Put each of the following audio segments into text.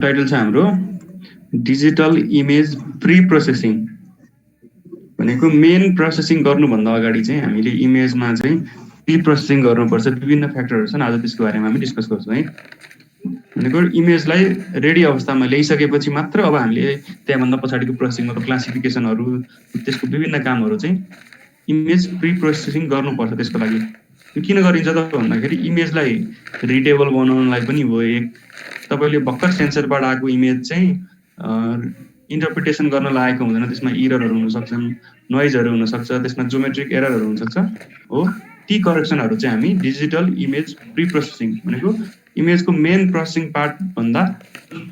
Title छ हाम्रो digital image pre processing भनेको मेन प्रोसेसिङ गर्नुभन्दा अगाडि चाहिँ हामीले इमेजमा चाहिँ प्री प्रोसेसिङ गर्नुपर्छ। विभिन्न फ्याक्टरहरू छन्, आज त्यसको बारेमा हामी डिस्कस गर्छौँ है। भनेको इमेजलाई रेडी अवस्थामा ल्याइसकेपछि मात्र अब हामीले त्यहाँभन्दा पछाडिको प्रोसेसिङ मतलब क्लासिफिकेसनहरू त्यसको विभिन्न कामहरू चाहिँ इमेज प्री प्रोसेसिङ गर्नुपर्छ। त्यसको लागि यो किन गरिन्छ त भन्दाखेरि इमेजलाई रिडेबल बनाउनलाई पनि हो। एक तपाईँले भर्खर सेन्सरबाट आएको इमेज चाहिँ इन्टरप्रिटेसन गर्न लागेको हुँदैन, त्यसमा इररहरू हुनसक्छन्, नोइजहरू हुनसक्छ, त्यसमा जोमेट्रिक एररहरू हुनसक्छ हो। ती करेक्सनहरू चाहिँ हामी डिजिटल इमेज प्री प्रोसेसिङ भनेको इमेजको मेन प्रोसेसिङ पार्टभन्दा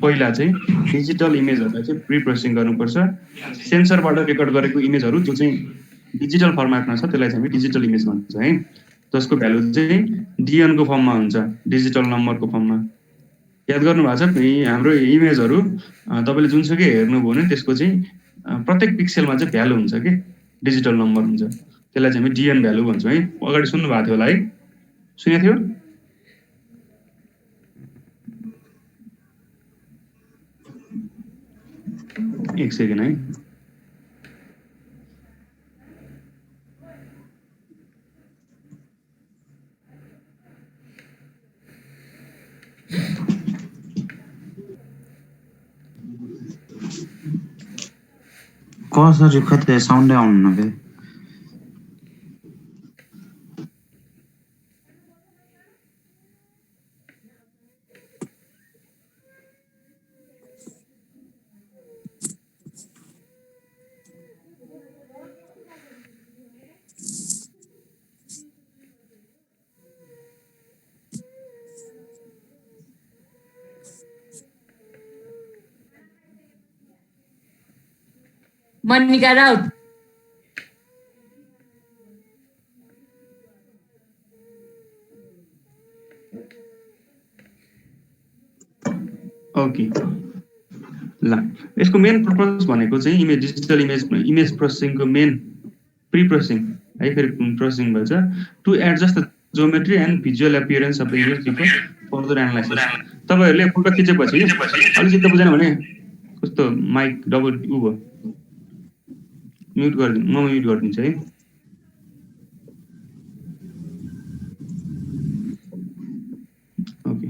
पहिला चाहिँ डिजिटल इमेजहरूलाई चाहिँ प्री प्रोसेसिङ गर्नुपर्छ। सेन्सरबाट रेकर्ड गरेको इमेजहरू जो चाहिँ डिजिटल फर्मेटमा छ त्यसलाई चाहिँ हामी डिजिटल इमेज भन्छ है, जसको भ्यालु चाहिँ डिएनको फर्ममा हुन्छ, डिजिटल नम्बरको फर्ममा। याद गर्नु भएको छ हाम्रो इमेजहरू तपाईँले जुनसुकै हेर्नुभयो भने त्यसको चाहिँ प्रत्येक पिक्सेलमा चाहिँ भ्यालु हुन्छ कि डिजिटल नम्बर हुन्छ, त्यसलाई चाहिँ हामी डिएन भ्यालु भन्छौँ है। अगाडि सुन्नु भएको थियो होला है, सुनेको थियो? एक सेकेन्ड है। कसरी कतै साउन्डै आउनु बे Monica Raut. ओके ल, यसको मेन पर्पस भनेको चाहिँ इमेज डिजिटल इमेज प्रोसेसिङको मेन प्री प्रोसेसिङ है, फेरि प्रोसेसिङ भन्छ to adjust the geometry and visual appearance of the image before further analysis. तपाईँहरूले फोटो खिचेपछि अलिकति बुझेन भने कस्तो माइक डबल उ भयो, म्युट गरिदिनु, म म्युट गरिदिन्छु है। ओके,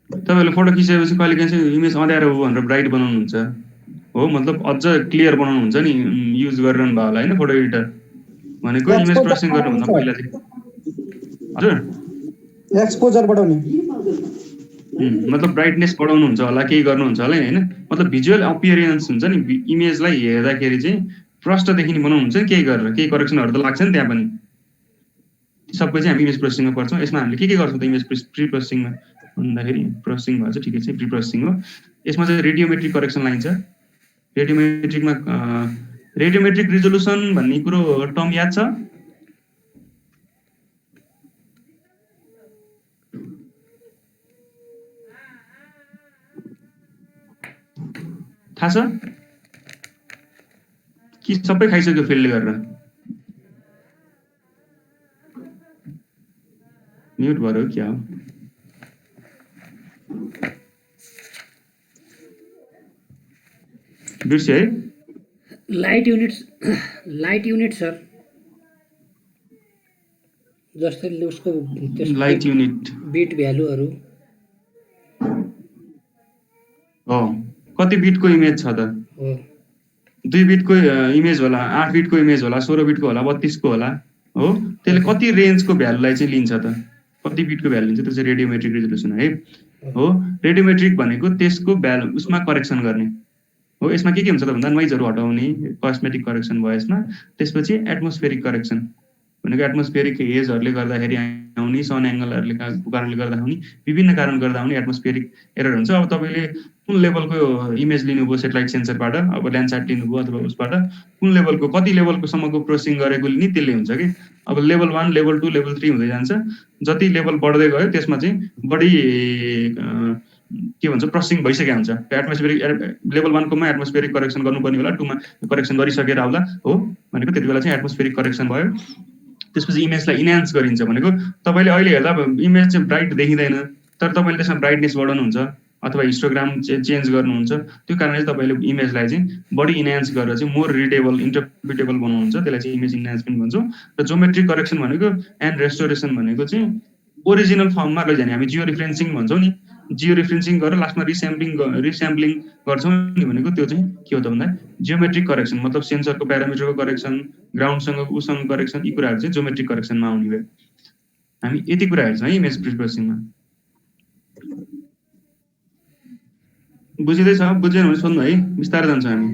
तपाईँहरूले फोटो खिचेपछि कहिले काहीँ चाहिँ इमेज अँध्यारो हो भनेर ब्राइट बनाउनुहुन्छ हो, मतलब अझ क्लियर बनाउनुहुन्छ नि, युज गरिरहनु भयो होला होइन फोटो एडिटर भनेको इमेज प्रोसेसिङ गर्नुभन्दा पहिला चाहिँ। हजुर, एक्सपोजर बढाउने मतलब ब्राइटनेस बढाउनुहुन्छ होला, केही गर्नुहुन्छ होला होइन, मतलब भिजुअल अपियरेन्स हुन्छ नि, इमेजलाई हेर्दाखेरि चाहिँ प्रष्ट देखिने बनाउनुहुन्छ नि, केही गरेर केही करेक्सनहरू त लाग्छ नि त्यहाँ पनि। सबै चाहिँ हामी इमेज प्रोसेसिङमा पर्छौँ। यसमा हामीले के गर्छौँ त इमेज प्री प्रोसेसिङमा भन्दाखेरि, प्रोसेसिङ भन्छ ठिकै चाहिँ प्री प्रोसेसिङ हो। यसमा चाहिँ रेडियोमेट्रिक करेक्सन लाइन्छ। रेडियोमेट्रिकमा रेडियोमेट्रिक रिजोल्युसन भन्ने कुरो टर्म याद छ? थाहा छ कि सबै खाइसक्यो फेलले गरेर? म्युट भएर हो क्या हो? बिर्स्यो है? लाइट युनिट सर, जस्तै उसको लाइट युनिट बिट भ्यालुहरू हो। कति बिटको इमेज छ त? हो 2 बिटको इमेज होला, 8 बिटको इमेज होला, 16 बिटको होला, 32 को होला हो। त्यसले कति रेन्जको भ्यालुलाई चाहिँ लिन्छ त? कति बिटको भ्यालु लिन्छ? त्यो चाहिँ रेडियोमेट्रिक रिजोल्युसन है हो। रेडियोमेट्रिक भनेको त्यसको भ्यालु उसमा करेक्सन गर्ने हो। यसमा के हुन्छ त भन्दा नोइजहरू हटाउने कस्मेटिक करेक्सन भयो यसमा। त्यसपछि एटमोस्फेरिक करेक्सन भनेको एटमोस्फेरिक हेजहरूले गर्दाखेरि आउने, सन एङ्गलहरूले कारणले गर्दा आउने, विभिन्न कारण गर्दा आउने एटमोस्फेरिक एरर हुन्छ। अब तपाईँले कुन लेभलको इमेज लिनुभयो सेटेलाइट सेन्सरबाट, अब ल्यान्डसाट लिनुभयो अथवा उसबाट कुन लेभलको कति लेभलको सम्मको प्रोसेसिङ गरेको नि त्यसले हुन्छ कि। अब लेभल 1, लेभल 2, लेभल 3 हुँदै जान्छ। जति लेभल बढ्दै गयो त्यसमा चाहिँ बढी के भन्छ प्रोसेसिङ भइसकेको हुन्छ। एटमोस्फेरिक लेभल 1 कोमा एटमोस्फेरिक करेक्सन गर्नुपर्ने होला, 2 मा करेक्सन गरिसकेर आउला हो भनेको त्यति बेला चाहिँ एटमोस्फेरिक करेक्सन भयो। त्यसपछि इमेजलाई इन्हान्स गरिन्छ भनेको तपाईँले अहिले हेर्दा इमेज चाहिँ ब्राइट देखिँदैन, तर तपाईँले त्यसमा ब्राइटनेस बढाउनुहुन्छ अथवा हिस्टोग्राम चेन्ज गर्नुहुन्छ त्यो कारणले चाहिँ तपाईँले इमेजलाई चाहिँ बढी इन्हान्स गरेर चाहिँ मोर रिडेबल इन्टरप्रिटेबल बनाउनुहुन्छ, त्यसलाई चाहिँ इमेज इन्हान्समेन्ट भन्छौँ। र जोमेट्रिक करेक्सन भनेको एन्ड रेस्टोरेसन भनेको चाहिँ ओरिजिनल फर्ममा लैजाने, हामी जियो रिफरेन्सिङ भन्छौँ नि, जियो रिफरेन्सिङ गरेर लास्टमा रिस्याम्पलिङ गर्छौँ नि भनेको त्यो चाहिँ के हो त भन्दा जियोमेट्रिक करेक्सन, मतलब सेन्सरको प्यारामिटरको करेक्सन, ग्राउन्डसँग उसँग करेक्सन, यी कुराहरू चाहिँ जोमेट्रिक करेक्सनमा आउने भयो। हामी यति कुरा हेर्छौँ है इमेज प्रिप्रोसेसिङमा। बुझिँदैछ? बुझेन भने सोध्नु है, बिस्तारै जान्छौँ हामी।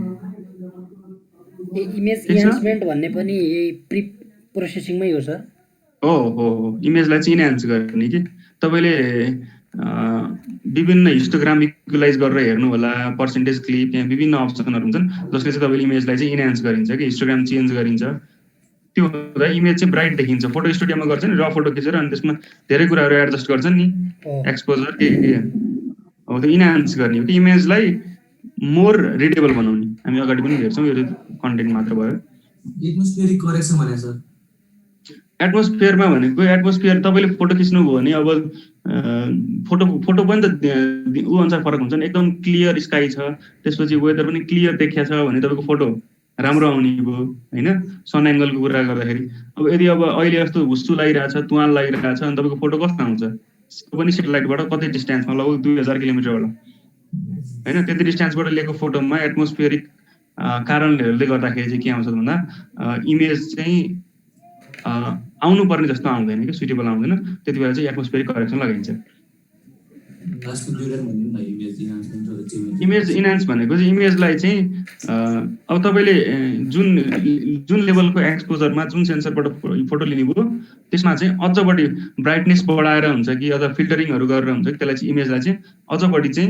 इमेज इन्हान्समेन्ट भन्ने पनि यही प्रि प्रोसेसिङमै हो सर? हो हो हो, इमेजलाई चाहिँ इन्हान्स गर्ने कि तपाईँले विभिन्न हिस्टोग्राम इक्वलाइज गरेर हेर्नु होला, पर्सेन्टेज क्लिप, यहाँ विभिन्न अप्सनहरू हुन्छन् जसले चाहिँ तपाईँले इमेजलाई चाहिँ इन्हान्स गरिन्छ कि हिस्टोग्राम चेन्ज गरिन्छ। त्यो हुँदा इमेज चाहिँ ब्राइट देखिन्छ। फोटो स्टुडियोमा गर्छ नि, र फोटो खिचेर अनि त्यसमा धेरै कुराहरू एडजस्ट गर्छन् नि, एक्सपोजर के हो, त्यो इन्हान्स गर्ने हो कि इमेजलाई मोर रिडेबल बनाउने। हामी अगाडि पनि हेर्छौँ, यो कन्टेन्ट मात्र भयो। एटमोस्फियरिक करेक्सन भने सर एटमोस्फियरमा भनेको एटमोस्फियर तपाईँले फोटो खिच्नुभयो भने अब फोटो पनि त ऊ अनुसार फरक हुन्छ नि। एकदम क्लियर स्काई छ, त्यसपछि वेदर पनि क्लियर देखिया छ भने तपाईँको फोटो राम्रो आउने भयो होइन। सन एङ्गलको कुरा गर्दाखेरि अब यदि अब अहिले यस्तो हुस्सु लागिरहेछ, तुवाल लागिरहेछ अनि तपाईँको फोटो कस्तो आउँछ? त्यो पनि सेटेलाइटबाट कति डिस्टेन्समा, लगभग 2000 किलोमिटरबाट होइन, त्यति डिस्टेन्सबाट लिएको फोटोमा एटमोस्फियरिक कारणहरूले गर्दाखेरि चाहिँ के आउँछ भन्दा इमेज चाहिँ आउनु पर्ने जस्तो आउँदैन कि, सुटेबल आउँदैन। त्यति बेला चाहिँ एटमोस्फियरिक करेक्सन लगाइन्छ। इमेज इन्हान्स भनेको चाहिँ इमेजलाई चाहिँ अब तपाईँले जुन लेभलको एक्सपोजरमा जुन सेन्सरबाट फोटो लिनुभयो त्यसमा चाहिँ अझ बढी ब्राइटनेस बढाएर हुन्छ कि अथवा फिल्टरिङहरू गरेर हुन्छ कि त्यसलाई चाहिँ इमेजलाई चाहिँ अझ बढी चाहिँ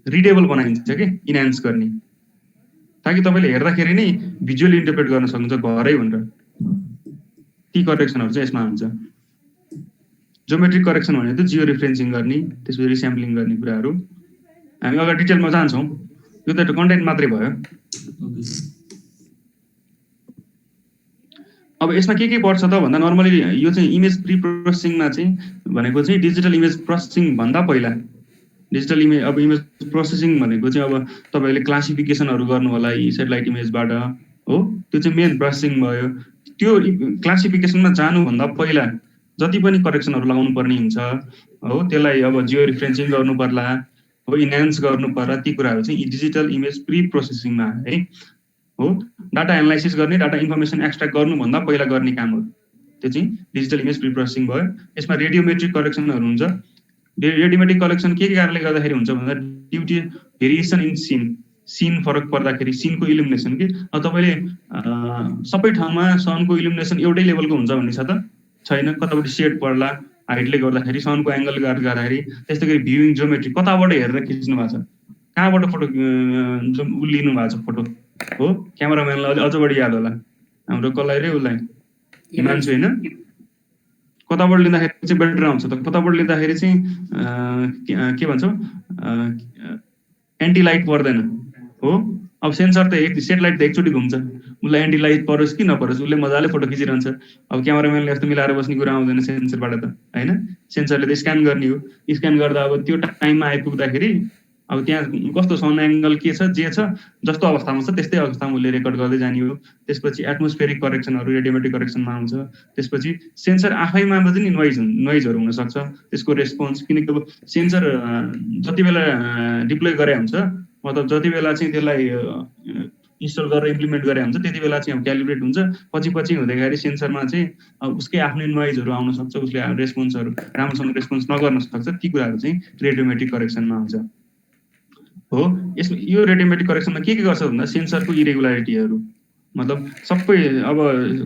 रिडेबल बनाइन्छ कि इन्हान्स गर्ने, ताकि तपाईँले हेर्दाखेरि नै भिजुअली इन्टरप्रेट गर्न सक्नुहुन्छ घरै भनेर। ती करेक्सनहरू चाहिँ यसमा हुन्छ। जोमेट्रिक करेक्सन भनेको जियो रिफरेन्सिङ गर्ने, त्यसपछि रिस्याम्पलिङ गर्ने कुराहरू हामी अगाडि डिटेलमा जान्छौँ। यो त कन्टेन्ट मात्रै भयो। अब यसमा के पर्छ त भन्दा नर्मली यो चाहिँ इमेज प्री प्रोसेसिङमा चाहिँ भनेको चाहिँ डिजिटल इमेज प्रोसेसिङ भन्दा पहिला डिजिटल इमेज अब इमेज प्रोसेसिङ भनेको चाहिँ अब तपाईँले क्लासिफिकेसनहरू गर्नु होला यी सेटेलाइट इमेजबाट हो, त्यो चाहिँ मेन प्रोसेसिङ भयो। त्यो क्लासिफिकेसनमा जानुभन्दा पहिला जति पनि करेक्सनहरू लगाउनु पर्ने हुन्छ हो, त्यसलाई अब जियो रिफरेन्सिङ गर्नु पर्ला हो, इन्हान्स गर्नु पर्ला, ती कुराहरू चाहिँ डिजिटल इमेज प्री प्रोसेसिङमा है हो। डाटा एनालाइसिस गर्ने, डाटा इन्फर्मेसन एक्सट्र्याक्ट गर्नुभन्दा पहिला गर्ने काम हो, त्यो चाहिँ डिजिटल इमेज प्री प्रोसेसिङ भयो। यसमा रेडियोमेट्रिक करेक्सनहरू हुन्छ। रेडियोमेट्रिक करेक्सन के कारणले गर्दाखेरि हुन्छ भन्दा ड्युटी भेरिएसन इन सिन फरक पर्दाखेरि सिनको इल्युमिनेसन कि अब तपाईँले सबै ठाउँमा सनको इल्युमिनेसन एउटै लेभलको हुन्छ भन्ने छ त छैन। कतापट्टि सेड पर्ला हाइटले गर्दाखेरि, सनको एङ्गल गर्दाखेरि, त्यस्तै गरी भ्युइङ जोमेट्री कताबाट हेरेर खिच्नु भएको छ, कहाँबाट फोटो लिनु भएको छ फोटो हो। क्यामेराम्यानलाई अझ बढी याद होला, हाम्रो कसलाई रे उसलाई हिमांशु होइन, कताबाट लिँदाखेरि चाहिँ बेटर आउँछ त, कताबाट लिँदाखेरि चाहिँ के भन्छौँ एन्टी लाइट पर्दैन हो। अब सेन्सर त एक सेटेलाइट त एकचोटि घुम्छ, उसलाई एन्टी लाइट परोस् कि नपरोस् उसले मजाले फोटो खिचिरहन्छ। अब क्यामेराम्यानले यस्तो मिलाएर बस्ने कुरा आउँदैन सेन्सरबाट त होइन। सेन्सरले त स्क्यान गर्ने हो, स्क्यान गर्दा अब त्यो टाइममा आइपुग्दाखेरि अब त्यहाँ कस्तो सन एङ्गल के छ जे छ जस्तो अवस्थामा छ त्यस्तै अवस्थामा उसले रेकर्ड गर्दै जाने हो। त्यसपछि एटमोस्फेरिक करेक्सनहरू रेडियोमेट्रिक करेक्सनमा आउँछ। त्यसपछि सेन्सर आफैमा पनि नोइजहरू हुनसक्छ, त्यसको रेस्पोन्स, किनकि अब सेन्सर जति बेला डिप्लोय गरे हुन्छ, मतलब जति बेला चाहिँ त्यसलाई इन्स्टल गरेर इम्प्लिमेन्ट गरे हुन्छ त्यति बेला चाहिँ अब क्यालिब्रेट हुन्छ। पछि हुँदाखेरि सेन्सरमा चाहिँ उसकै आफ्नै नोइजहरू आउन सक्छ, उसले रेस्पोन्सहरू राम्रोसँग रेस्पोन्स नगर्न सक्छ। ती कुराहरू चाहिँ रेडियोमेट्रिक करेक्सनमा आउँछ हो। यसमा यो रेडियोमेट्रिक करेक्सनमा के गर्छ भन्दा सेन्सरको इरेगुलारिटीहरू, मतलब सबै अब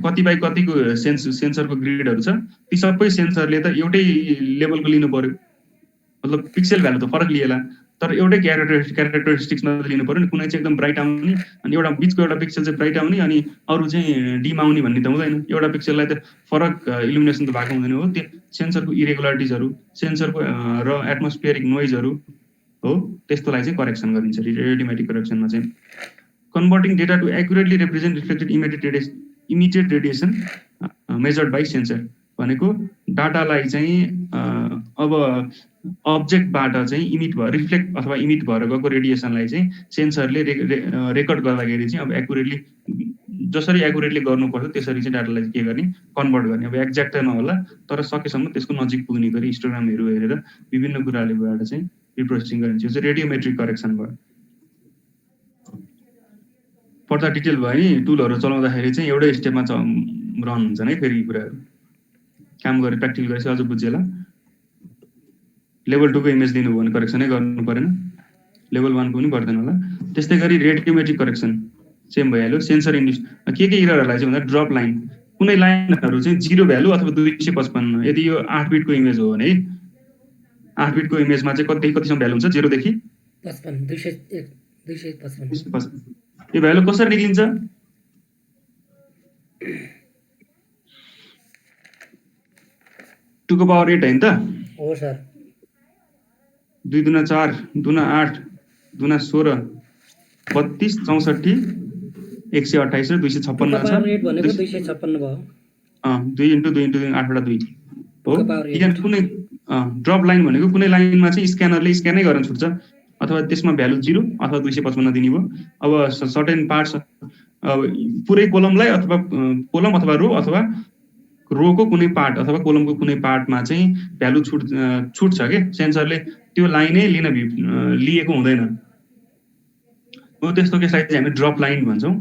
कति बाई कतिको सेन्सरको ग्रिडहरू छ, ती सबै सेन्सरले त एउटै लेभलको लिनु पर्यो, मतलब पिक्सेल भ्यालु त फरक लिएला तर एउटै क्यारेक्टरिस्टिक्समा लिनु पर्यो नि। कुनै चाहिँ एकदम ब्राइट आउने अनि एउटा बिचको एउटा पिक्सेल चाहिँ ब्राइट आउने अनि अरू चाहिँ डिम आउने भन्ने त हुँदैन। एउटा पिक्सेललाई त फरक इल्युमिनेसन त भएको हुँदैन हो। त्यो सेन्सरको इरेगुलारिटिजहरू, सेन्सरको र एटमोस्फियरिक नोइजहरू हो, त्यस्तोलाई चाहिँ करेक्सन गरिन्छ रेडियोमेट्रिक करेक्सनमा चाहिँ। Converting data to accurately represent reflected immediate radiation measured by sensor भनेको डाटालाई चाहिँ अब अब्जेक्टबाट चाहिँ इमिट भयो रिफ्लेक्ट अथवा इमिट भएर गएको रेडिएसनलाई चाहिँ सेन्सरले रेकर्ड गर्दाखेरि चाहिँ अब एक्युरेटली जसरी एक्युरेटली गर्नुपर्छ त्यसरी चाहिँ डाटालाई के गर्ने कन्भर्ट गर्ने। अब एक्ज्याक्ट त नहोला तर सकेसम्म त्यसको नजिक पुग्ने गरी हिस्टोग्रामहरू हेरेर विभिन्न कुराहरूबाट चाहिँ प्रिप्रोसेसिङ गरिन्छ। यो चाहिँ रेडियोमेट्रिक करेक्सन भयो। पर्दा डिटेल भयो नि टुलहरू चलाउँदाखेरि चाहिँ एउटै स्टेपमा रन हुन्छ है। फेरि कुराहरू काम गरे प्र्याक्टिकल गरेपछि अझ बुझेला। लेभल 2 को इमेज दिनुभयो भने करेक्सनै गर्नु परेन, लेभल 1 को पनि पर्दैन होला। त्यस्तै गरी रेडियोमेट्रिक करेक्सन सेम भइहाल्यो। सेन्सर इन्ड्युस के इररहरूलाई चाहिँ भन्दा ड्रप लाइन, कुनै लाइनहरू चाहिँ 0 भ्यालु अथवा 255, यदि यो 8 बिटको इमेज हो भने 8 बिटको इमेजमा चाहिँ कतिसम्म भ्यालु हुन्छ 0 देखि 255। यो भ्यालु कसरी निक्लिन्छ? 2 को पावर 8 हैन त? हो सर। 2 दुना 4 दुना 8 दुना 16 32 64 128 र 256 छ। 8 भनेको 256 भयो। 2 × 2 × 8 बटा 2 हो। यहाँ कुनै ड्रप लाइन भनेको कुनै लाइनमा चाहिँ स्क्यानरले स्क्यानै गर्न छुट्छ अथवा त्यसमा भ्यालु 0 अथवा 255 दिने भयो। अब सर्टेन पार्ट्स पुरै कोलमलाई अथवा कोलम अथवा रो अथवा रोको कुनै पार्ट अथवा कोलमको कुनै पार्टमा चाहिँ भ्यालु छुट्छ के सेन्सरले त्यो लाइनै लिएको हुँदैन हो। त्यस्तो केसलाई चाहिँ हामी ड्रप लाइन भन्छौँ।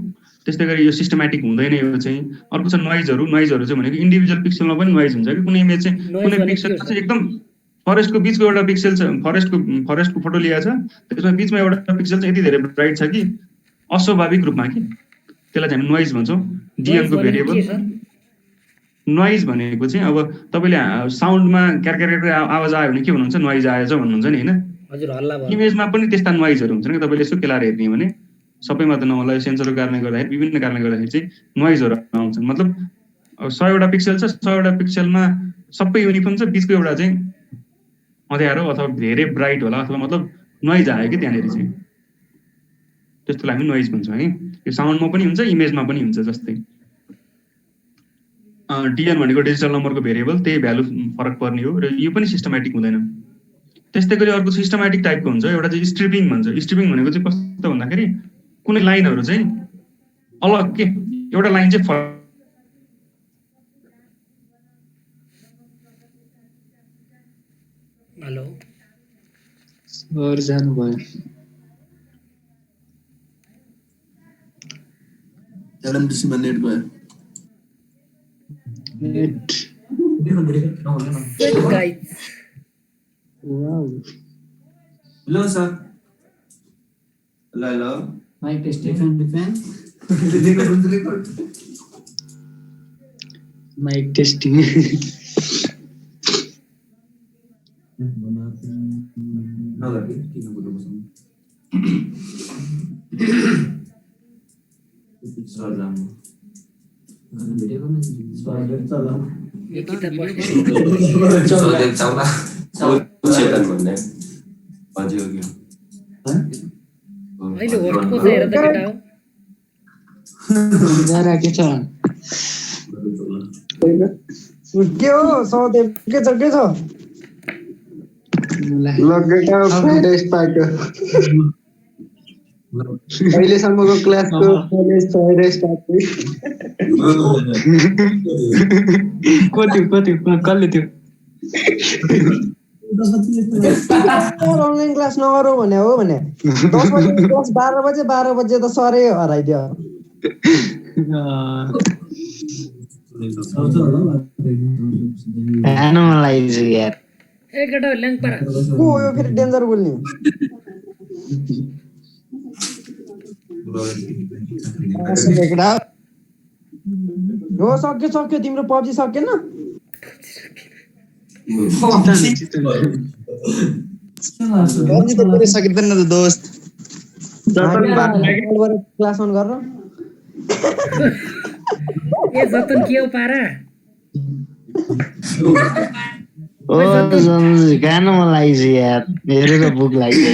त्यस्तै गरी यो सिस्टमेटिक हुँदैन। यो चाहिँ अर्को छ नोइजहरू चाहिँ भनेको इन्डिभिजुअल पिक्सलमा पनि नोइज हुन्छ कि कुनै इमेज चाहिँ कुनै पिक्सल चाहिँ एकदम फरेस्टको बिचको एउटा पिक्सल छ, फरेस्टको फोटो लिएको छ, त्यसमा बिचमा एउटा पिक्सल चाहिँ यति धेरै ब्राइट छ कि अस्वाभाविक रूपमा कि त्यसलाई चाहिँ हामी नोइज भन्छौँ। डिएनको भेरिएबल नोइज भनेको चाहिँ अब तपाईँले साउन्डमा क्यारक्यार आवाज आयो भने के भन्नुहुन्छ? नोइज आएछ भन्नुहुन्छ नि होइन? हजुर, हल्ला भयो। इमेजमा पनि त्यस्ता नोइजहरू हुन्छन् कि तपाईँले यसो केलाएर हेर्ने हो भने सबैमा त नहोला, सेन्सरको कारणले गर्दाखेरि विभिन्न कारणले गर्दाखेरि चाहिँ नोइजहरू आउँछन्। मतलब 100 वटा पिक्सल छ, 100 वटा पिक्सलमा सबै युनिफर्म छ, बिचको एउटा चाहिँ अँध्यारो अथवा धेरै ब्राइट होला अथवा मतलब नोइज आयो कि त्यहाँनिर चाहिँ त्यस्तोलाई हामी नोइज भन्छौँ है। यो साउन्डमा पनि हुन्छ इमेजमा पनि हुन्छ। जस्तै डिएन भनेको डिजिटल नम्बरको भेरिएबल, त्यही भ्यालु फरक पर्ने हो र यो पनि सिस्टमेटिक हुँदैन। त्यस्तै गरी अर्को सिस्टमेटिक टाइपको हुन्छ, एउटा चाहिँ स्ट्रिपिङ भन्छ। स्ट्रिपिङ भनेको चाहिँ कस्तो भन्दाखेरि कुनै लाइनहरू चाहिँ अलग के एउटा लाइन चाहिँ हेलो सर जानु भयो। एलएमडीसी में नेट गयो। Net guys. Wow. Hello sir. Hello mic testing defence mic testing. अहिले होस्ट को हेर त केटा हो। जरा के छ? के हो सौदे के छ? लगेटा फ्राइडे स्पाइक। अहिलेसम्मको क्लासको कलेज फ्राइडे स्टार्ट। कति कसले त्यो अनलाइन क्लास नगरौ भने हो भने 10 बजे क्लास 12 बजे त सरै हराइदियो। एनालाइज यार ए केटा ल्याङ पारा को यो फेरि डेन्जर बोल्ने हो। सक्यो तिम्रो पब्जी सकेन? पब्जी त पुरै सकिदैन त दोस्त। क्लास अन गर। ए जतन के हो पारा? ओ गाना मन लाग्छ यार, हेरेर भुक लाग्यो।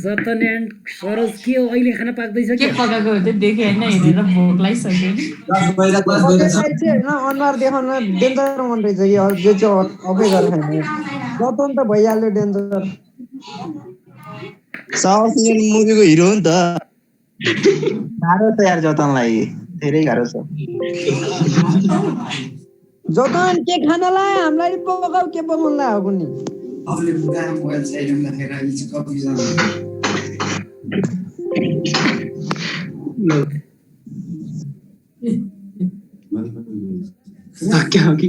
जतन एन्ड सरोज के हो अहिले खाना पाक्दैछ के पकाएको हो त्यो देखे हैन, हेरेर भोक लागिसक्यो नि। हैन अनुहार देखाउन डेन्जर मन रहेछ यो जो चाहिँ अफै गरेर खाने। जतन त भइहाल्यो डेन्जर साउथ इन्डियन मुभीको हिरो हो नि त गाह्रो छ यार जतनलाई धेरै गाह्रो छ जतन के खाना लायो हामीलाई पकाउ के पकाउनु लायो कुनी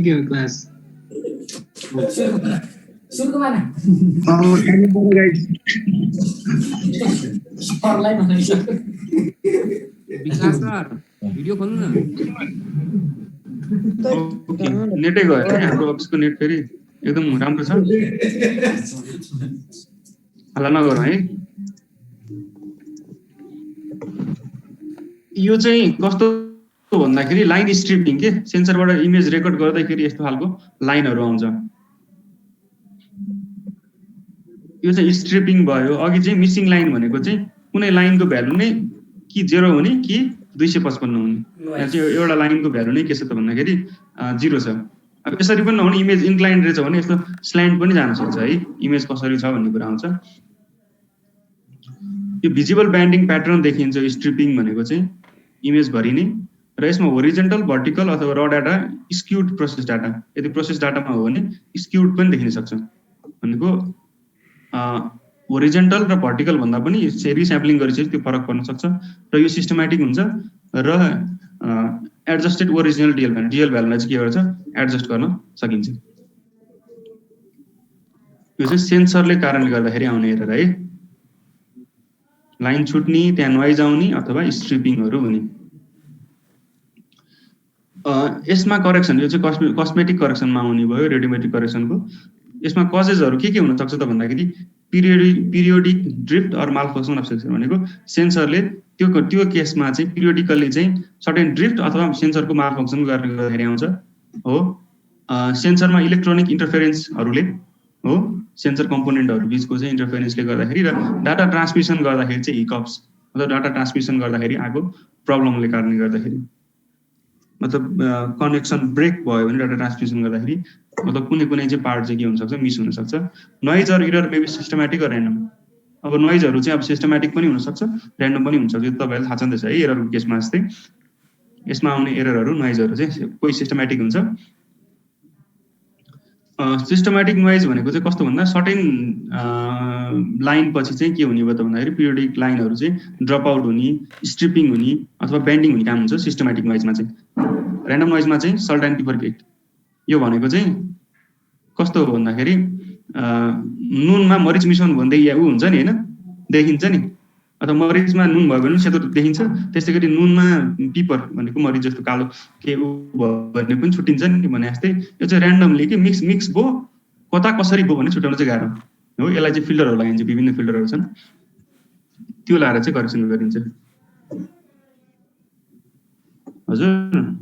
के क्लास सुरुको माना सरलाई भनिसक्यो विकास सर भिडियो खोल्नु न नेटै गयो है हाम्रो अफिसको नेट फेरि एकदम राम्रो छ हल्ला नगरौँ है यो चाहिँ कस्तो भन्दाखेरि लाइन स्ट्रिपिङ के सेन्सरबाट इमेज रेकर्ड गर्दाखेरि यस्तो खालको लाइनहरू आउँछ यो चाहिँ स्ट्रिपिङ भयो अघि चाहिँ मिसिङ लाइन भनेको चाहिँ कुनै लाइनको भ्यालु नै कि 0 हुने कि 255 हुने यहाँ चाहिँ एउटा लाइनको भ्यालु नै के छ त भन्दाखेरि 0 छ अब यसरी पनि नहुने इमेज इन्क्लाइन्ड रहेछ भने यस्तो स्ल्यान्ट पनि जान सक्छ है इमेज कसरी छ भन्ने कुरा आउँछ यो भिजिबल ब्यान्डिङ प्याटर्न देखिन्छ स्ट्रिपिङ भनेको चाहिँ इमेज भरि नै र यसमा होरिजेन्टल भर्टिकल अथवा र डाटा स्क्युड प्रोसेस डाटा यदि प्रोसेस डाटामा हो भने स्क्युड पनि देखिन सक्छ भनेको होरिजेन्टल र भर्टिकल भन्दा पनि रिस्याम्पलिङ गरेपछि त्यो फरक पर्न सक्छ र यो सिस्टमेटिक हुन्छ र एडजस्टेड ओरिजिनल डिएल भ्यालुलाई चाहिँ के गर्छ एडजस्ट गर्न सकिन्छ यो चाहिँ सेन्सरले कारणले गर्दाखेरि आउने एरर है लाइन छुट्ने त्यहाँ नोइज आउने अथवा स्ट्रिपिङहरू हुने यसमा करेक्सन यो चाहिँ कस्मेटिक करेक्सनमा आउने भयो रेडियोमेट्रिक करेक्सनको यसमा कजेसहरू के हुन सक्छ त भन्दाखेरि periodic drift or malfunction of sensor भनेको सेन्सरले त्यो केसमा चाहिँ पिरियोडिकल्ली चाहिँ सर्टेन ड्रिफ्ट अथवा सेन्सरको मालफंक्सन गर्दाखेरि आउँछ हो सेन्सरमा इलेक्ट्रोनिक इन्टरफेरेन्सहरूले हो सेन्सर कम्पोनेन्टहरू बिचको चाहिँ इन्टरफेरेन्सले गर्दाखेरि र डाटा ट्रान्समिसन गर्दाखेरि चाहिँ हिकअप्स अथवा डाटा ट्रान्समिसन गर्दाखेरि आएको प्रब्लमले कारणले गर्दाखेरि मतलब कनेक्सन ब्रेक भयो भने डाटा ट्रान्समिसन गर्दाखेरि मतलब कुनै चाहिँ पार्ट चाहिँ के हुन सक्छ मिस हुन सक्छ noise or error maybe systematic or random अब नोइजहरू चाहिँ अब सिस्टमेटिक पनि हुन सक्छ र्यान्डम पनि हुन सक्छ यो तपाईहरुलाई थाहा छँदैछ है एररको केसमा जस्तै यसमा आउने एररहरू नोइजहरू चाहिँ कोही सिस्टमेटिक हुन्छ सिस्टमेटिक नोइज भनेको चाहिँ कस्तो भन्दा सर्टेन लाइन पछि चाहिँ के हुने भयो त भन्दाखेरि पिरियोडिक लाइनहरू चाहिँ ड्रप आउट हुने स्ट्रिपिङ हुने अथवा बेन्डिङ हुने काम हुन्छ सिस्टमेटिक नोइजमा चाहिँ र्यान्डम नोइजमा चाहिँ सल्ट एन्ड पेपर इफेक्ट यो भनेको चाहिँ कस्तो हो भन्दाखेरि नुनमा मरिच मिसाउनु भन्दै या ऊ हुन्छ नि हैन देखिन्छ नि अथवा मरिचमा नुन भयो भने सेतो देखिन्छ त्यस्तै गरी नुनमा पिपर भनेको मरिच जस्तो कालो के ऊ भन्ने पनि छुटिन्छ नि भने जस्तै यो चाहिँ र्यान्डमली के मिक्स भो कता कसरी भो भन्ने छुटाउन चाहिँ गाह्रो हो यसलाई चाहिँ फिल्टरहरू लगाइन्छ विभिन्न फिल्टरहरू छन् त्यो लाएर चाहिँ करेक्सन गरिन्छ हजुर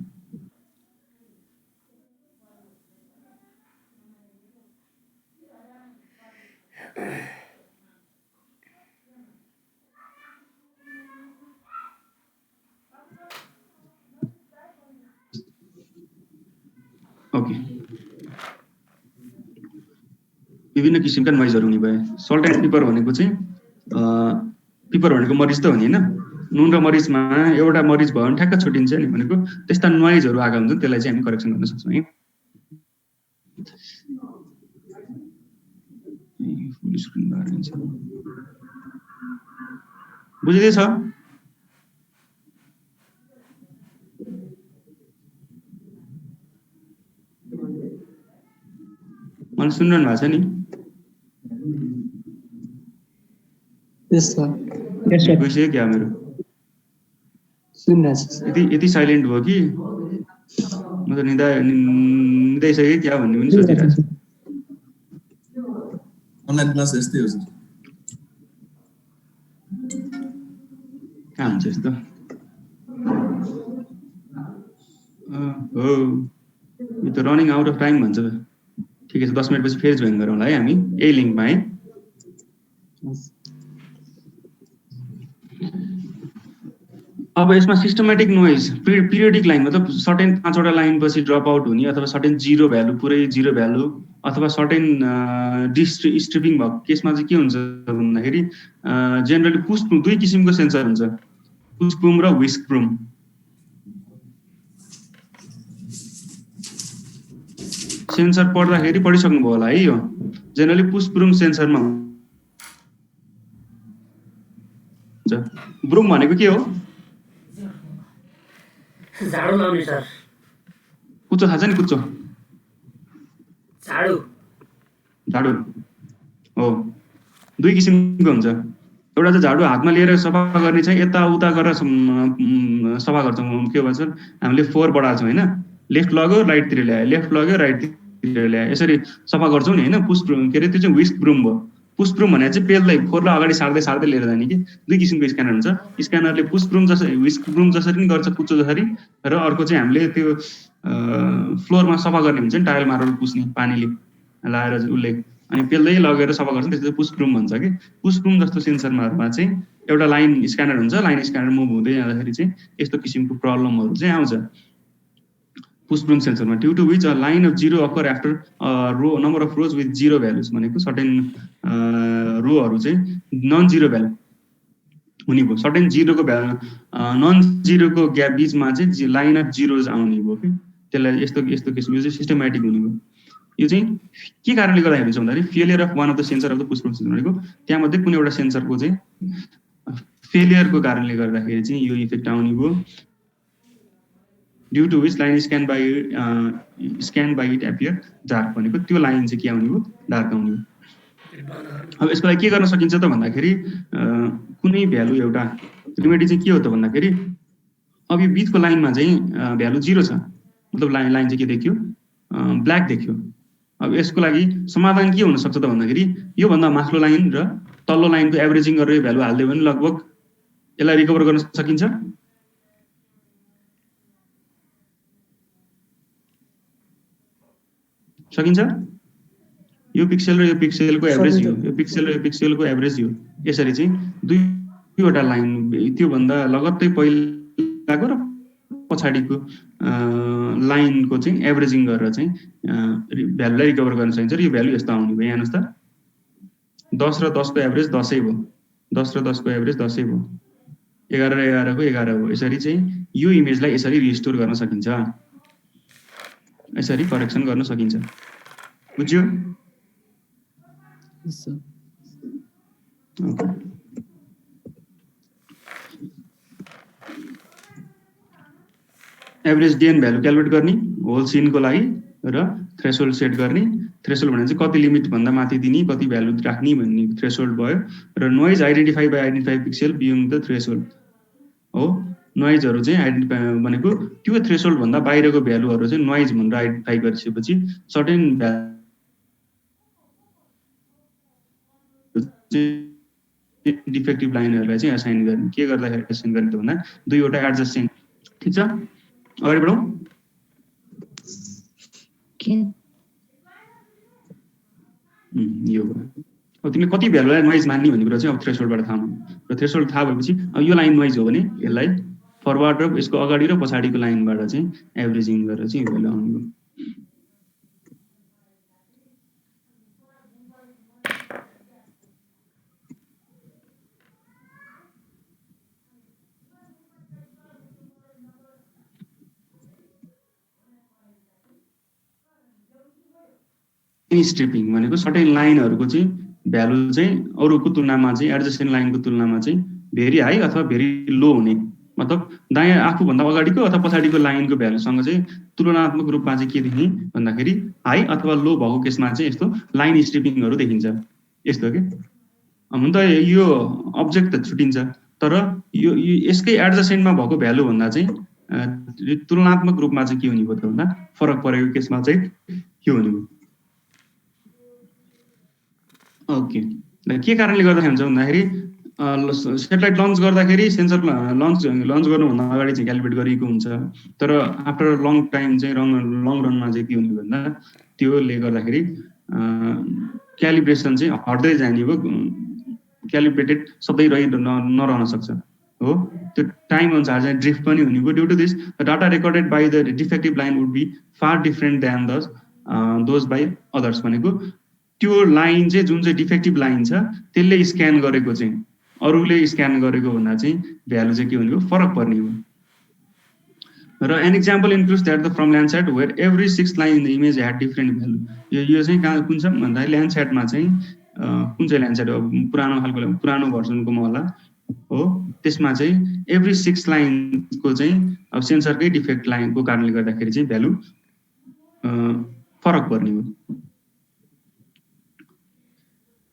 ओके विभिन्न किसिमका नोइजहरू हुने भए सल्ट एन्ड पेपर भनेको चाहिँ पेपर भनेको मरिच त हो नि हैन नुन र मरिचमा एउटा मरिच भयो भने ठ्याक्क छुटिन्छ नि भनेको त्यस्ता नोइजहरू आएको हुन्छ त्यसलाई चाहिँ हामी करेक्सन गर्न सक्छौँ है फुल स्क्रिन बार हुन्छ बुझिदै छ मलाई सुनिरहनु भएको छ नि गइसक्यो क्या मेरो यति साइलेन्ट भयो कि म त निदाइसकेँ क्या भन्ने पनि सोचिरहेको छु अनलाइन क्लास यस्तै हो सर कहाँ हुन्छ यस्तो हो यो त रनिङ आउट अफ टाइम भन्छ ठिकै छ 10 मिनट पछि फेरि जोइन गरौँला है हामी यही लिङ्कमा है अब यसमा सिस्टमेटिक नोइज पिरियोडिक लाइन मतलब सर्टेन 5 वटा लाइन पछि ड्रप आउट हुने अथवा सर्टेन 0 भ्यालु पुरै 0 भ्यालु अथवा सर्टेन स्ट्रिपिङ भएको केसमा चाहिँ के हुन्छ भन्दाखेरि जेनरली पुश प्रुम दुई किसिमको सेन्सर हुन्छ, पुश प्रुम र व्हिस्क प्रुम। सेन्सर पढ्दाखेरि पढिसक्नु भयो होला है। यो जेनरली पुश प्रुम सेन्सरमा हुन्छ। ब्रुम भनेको के हो? झाडु लाउने सर। कुच्चो थाहा छ नि? कुच्चो झाडु झाडु हो, दुई किसिमको हुन्छ। एउटा चाहिँ झाडु हातमा लिएर सफा गर्ने चाहिँ यताउता गरेर सफा गर्छौँ। के भन्छ हामीले फोहोर बढाल्छौँ होइन, लेफ्ट लग्यो राइटतिर ल्यायो, लेफ्ट लग्यो राइटतिर ल्यायो, यसरी सफा गर्छौँ नि होइन। पुश ब्रुम के अरे त्यो चाहिँ व्हिस्क ब्रुम भयो। पुश ब्रुम भने चाहिँ पेललाई फोहोरलाई अगाडि सार्दै सार्दै लिएर जाने कि। दुई किसिमको स्क्यानर हुन्छ। स्क्यानरले पुश ब्रुम जसरी व्हिस्क ब्रुम जसरी पनि गर्छ कुच्चो जसरी, र अर्को चाहिँ हामीले त्यो फ्लोरमा सफा गर्ने हुन्छ नि, टाइल मार्बल पुस्ने पानीले लाएर उसले अनि पेल्दै लगेर सफा गर्छ, त्यसलाई पुश ब्रुम भन्छ कि। पुश ब्रुम जस्तो सेन्सरमा चाहिँ एउटा लाइन स्क्यानर हुन्छ। लाइन स्क्यानर मुभ हुँदै जाँदाखेरि चाहिँ यस्तो किसिमको प्रब्लमहरू चाहिँ आउँछ पुश ब्रुम सेन्सरमा। Due to which a line of zero occur after row number of rows with zero values भनेको सर्टेन रोहरू चाहिँ नन जिरो भ्यालु हुने भयो। सर्टेन जिरोको भ्यालु नन जिरोको ग्याप बिचमा चाहिँ लाइन अफ जिरोज आउने भयो कि। त्यसलाई यस्तो यस्तो किसिमको चाहिँ सिस्टमेटिक हुने भयो। यो चाहिँ के कारणले गर्दाखेरि हुन्छ भन्दाखेरि failure of one of the sensor of the push broom sensor भनेको त्यहाँमध्ये कुनै एउटा सेन्सरको चाहिँ फेलियरको कारणले गर्दाखेरि चाहिँ यो इफेक्ट आउने भयो। Due to which line scan by it appear dark भनेको त्यो लाइन चाहिँ के आउने भयो? डार्क आउने भयो। अब यसको लागि के गर्न सकिन्छ त भन्दाखेरि कुनै भ्यालु एउटा रेमेडी चाहिँ के हो त भन्दाखेरि अब यो बिचको लाइनमा चाहिँ भ्यालु जिरो छ, मतलब लाइन चाहिँ के देख्यो? ब्ल्याक देख्यो। अब यसको लागि समाधान के हुनसक्छ त भन्दाखेरि योभन्दा माथिल्लो लाइन र तल्लो लाइनको एभरेजिङ गरेर भ्यालु हालिदियो भने लगभग यसलाई रिकभर गर्न सकिन्छ। सकिन्छ। यो पिक्सेल र यो पिक्सेलको एभरेज यो पिक्सेल र यो पिक्सेलको एभरेज यो यसरी चाहिँ दुईवटा लाइन त्योभन्दा लगत्तै पहिलाको र पछाडिको लाइनको चाहिँ एभरेजिङ गरेर चाहिँ भ्यालुलाई रिकभर गर्न सकिन्छ। र यो भ्यालु यस्तो आउने भयो। यहाँ हेर्नुहोस् त 10 र 10 को एभरेज 10 भयो, 10 र 10 को एभरेज 10 भयो, 11 र 11 को 11 हो। यसरी चाहिँ यो इमेजलाई यसरी रिस्टोर गर्न सकिन्छ, यसरी करेक्सन गर्न सकिन्छ। बुझ्यो? एभरेज डिएन भ्यालु क्यालकुलेट गर्ने होल सिनको लागि र थ्रेसोल्ड सेट गर्ने। थ्रेसोल्ड भने चाहिँ कति लिमिट भन्दा माथि दिने, कति भ्यालु राख्ने भन्ने थ्रेसोल्ड भयो। र noise identify by identify pixel beyond the threshold हो। नोइजहरू चाहिँ आइडेन्टिफाई भनेको त्यो थ्रेसोल्ड भन्दा बाहिरको भ्यालुहरू चाहिँ नोइज भनेर आइडेन्टिफाई गरिसकेपछि सर्टेन डिफेक्टिभ लाइनहरूलाई चाहिँ असाइन गर्ने। के गर्दाखेरि असाइन गर्ने त भन्दा दुईवटा एडजस्टेन्ट। ठिक छ, अगाडि बढौँ। यो अब तिमीले कति भ्यालुलाई नोइज मान्ने भन्ने कुरा चाहिँ अब थ्रेसोल्डबाट थाहा हुनु। र थ्रेसोल्ड थाहा भएपछि अब यो लाइन नोइज हो भने यसलाई फरवर्ड र यसको अगाडि र पछाडिको लाइनबाट चाहिँ एभरेजिङ गरेर चाहिँ यो भ्यालु आउने हो। स्ट्रिपिङ भनेको सर्टेन लाइनहरूको चाहिँ भ्यालु चाहिँ अरूको तुलनामा चाहिँ एडजस्टेन्ट लाइनको तुलनामा चाहिँ भेरी हाई अथवा भेरी लो हुने, मतलब दायाँ आफूभन्दा अगाडिको अथवा पछाडिको लाइनको भ्यालुसँग चाहिँ तुलनात्मक रूपमा चाहिँ के देख्ने भन्दाखेरि हाई अथवा लो भएको केसमा चाहिँ यस्तो लाइन स्ट्रिपिङहरू देखिन्छ। यस्तो के हुन त यो अब्जेक्ट त छुटिन्छ, तर यो यसकै एडजस्टेन्टमा भएको भ्यालु भन्दा चाहिँ तुलनात्मक रूपमा चाहिँ के हुने भयो त भन्दा फरक परेको केसमा चाहिँ के हुने भयो। ओके, के कारणले गर्दाखेरि हुन्छ भन्दाखेरि सेटेलाइट लन्च गर्दाखेरि सेन्सर लन्च गर्नुभन्दा अगाडि चाहिँ क्यालिब्रेट गरिएको हुन्छ, तर आफ्टर लङ टाइम चाहिँ लङ रनमा चाहिँ के हुने भन्दा त्योले गर्दाखेरि क्यालिब्रेसन चाहिँ हट्दै जाने भयो, क्यालिब्रेटेड सधैँ नरहन सक्छ हो। त्यो टाइम अनुसार चाहिँ ड्रिफ्ट पनि हुने भयो। Due to this the data recorded by the defective line would be far different than the those by others भनेको त्यो लाइन चाहिँ जुन चाहिँ डिफेक्टिभ लाइन छ त्यसले स्क्यान गरेको चाहिँ अरूले स्क्यान गरेको भन्दा चाहिँ भ्यालु चाहिँ के भनेको फरक पर्ने हो र an example includes that the from Landsat where every 6 line in the image had different value यो चाहिँ कहाँ कुन छ भन्दाखेरि ल्यान्डसेटमा चाहिँ कुन चाहिँ ल्यान्डसेट हो पुरानो खालको पुरानो भर्सनको होला हो त्यसमा चाहिँ एभ्री 6 लाइनको चाहिँ अब सेन्सरकै डिफेक्ट लाइनको कारणले गर्दाखेरि चाहिँ भ्यालु फरक पर्ने हो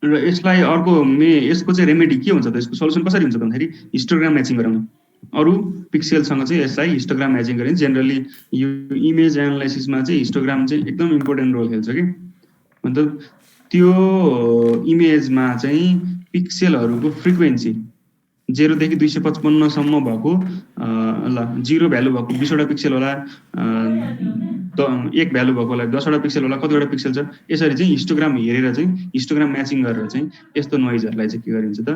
र यसलाई अर्को यसको चाहिँ रेमेडी के हुन्छ त यसको सल्युसन कसरी हुन्छ भन्दाखेरि हिस्टोग्राम म्याचिङ गराउनु अरू पिक्सेलसँग चाहिँ यसलाई हिस्टोग्राम म्याचिङ गरिन्छ जेनरली यो इमेज एनालाइसिसमा चाहिँ हिस्टोग्राम चाहिँ एकदम इम्पोर्टेन्ट रोल खेल्छ कि मतलब त्यो इमेजमा चाहिँ पिक्सेलहरूको फ्रिक्वेन्सी 0 देखि 255 सम्म भएको ल 0 भ्यालु भएको 20 वटा पिक्सेल होला 1 भ्यालु भएको होला 10 वटा पिक्सेल होला कतिवटा पिक्सेल छ यसरी चाहिँ हिस्टोग्राम हेरेर चाहिँ हिस्टोग्राम म्याचिङ गरेर चाहिँ यस्तो नोइजहरुलाई चाहिँ के गरिन्छ त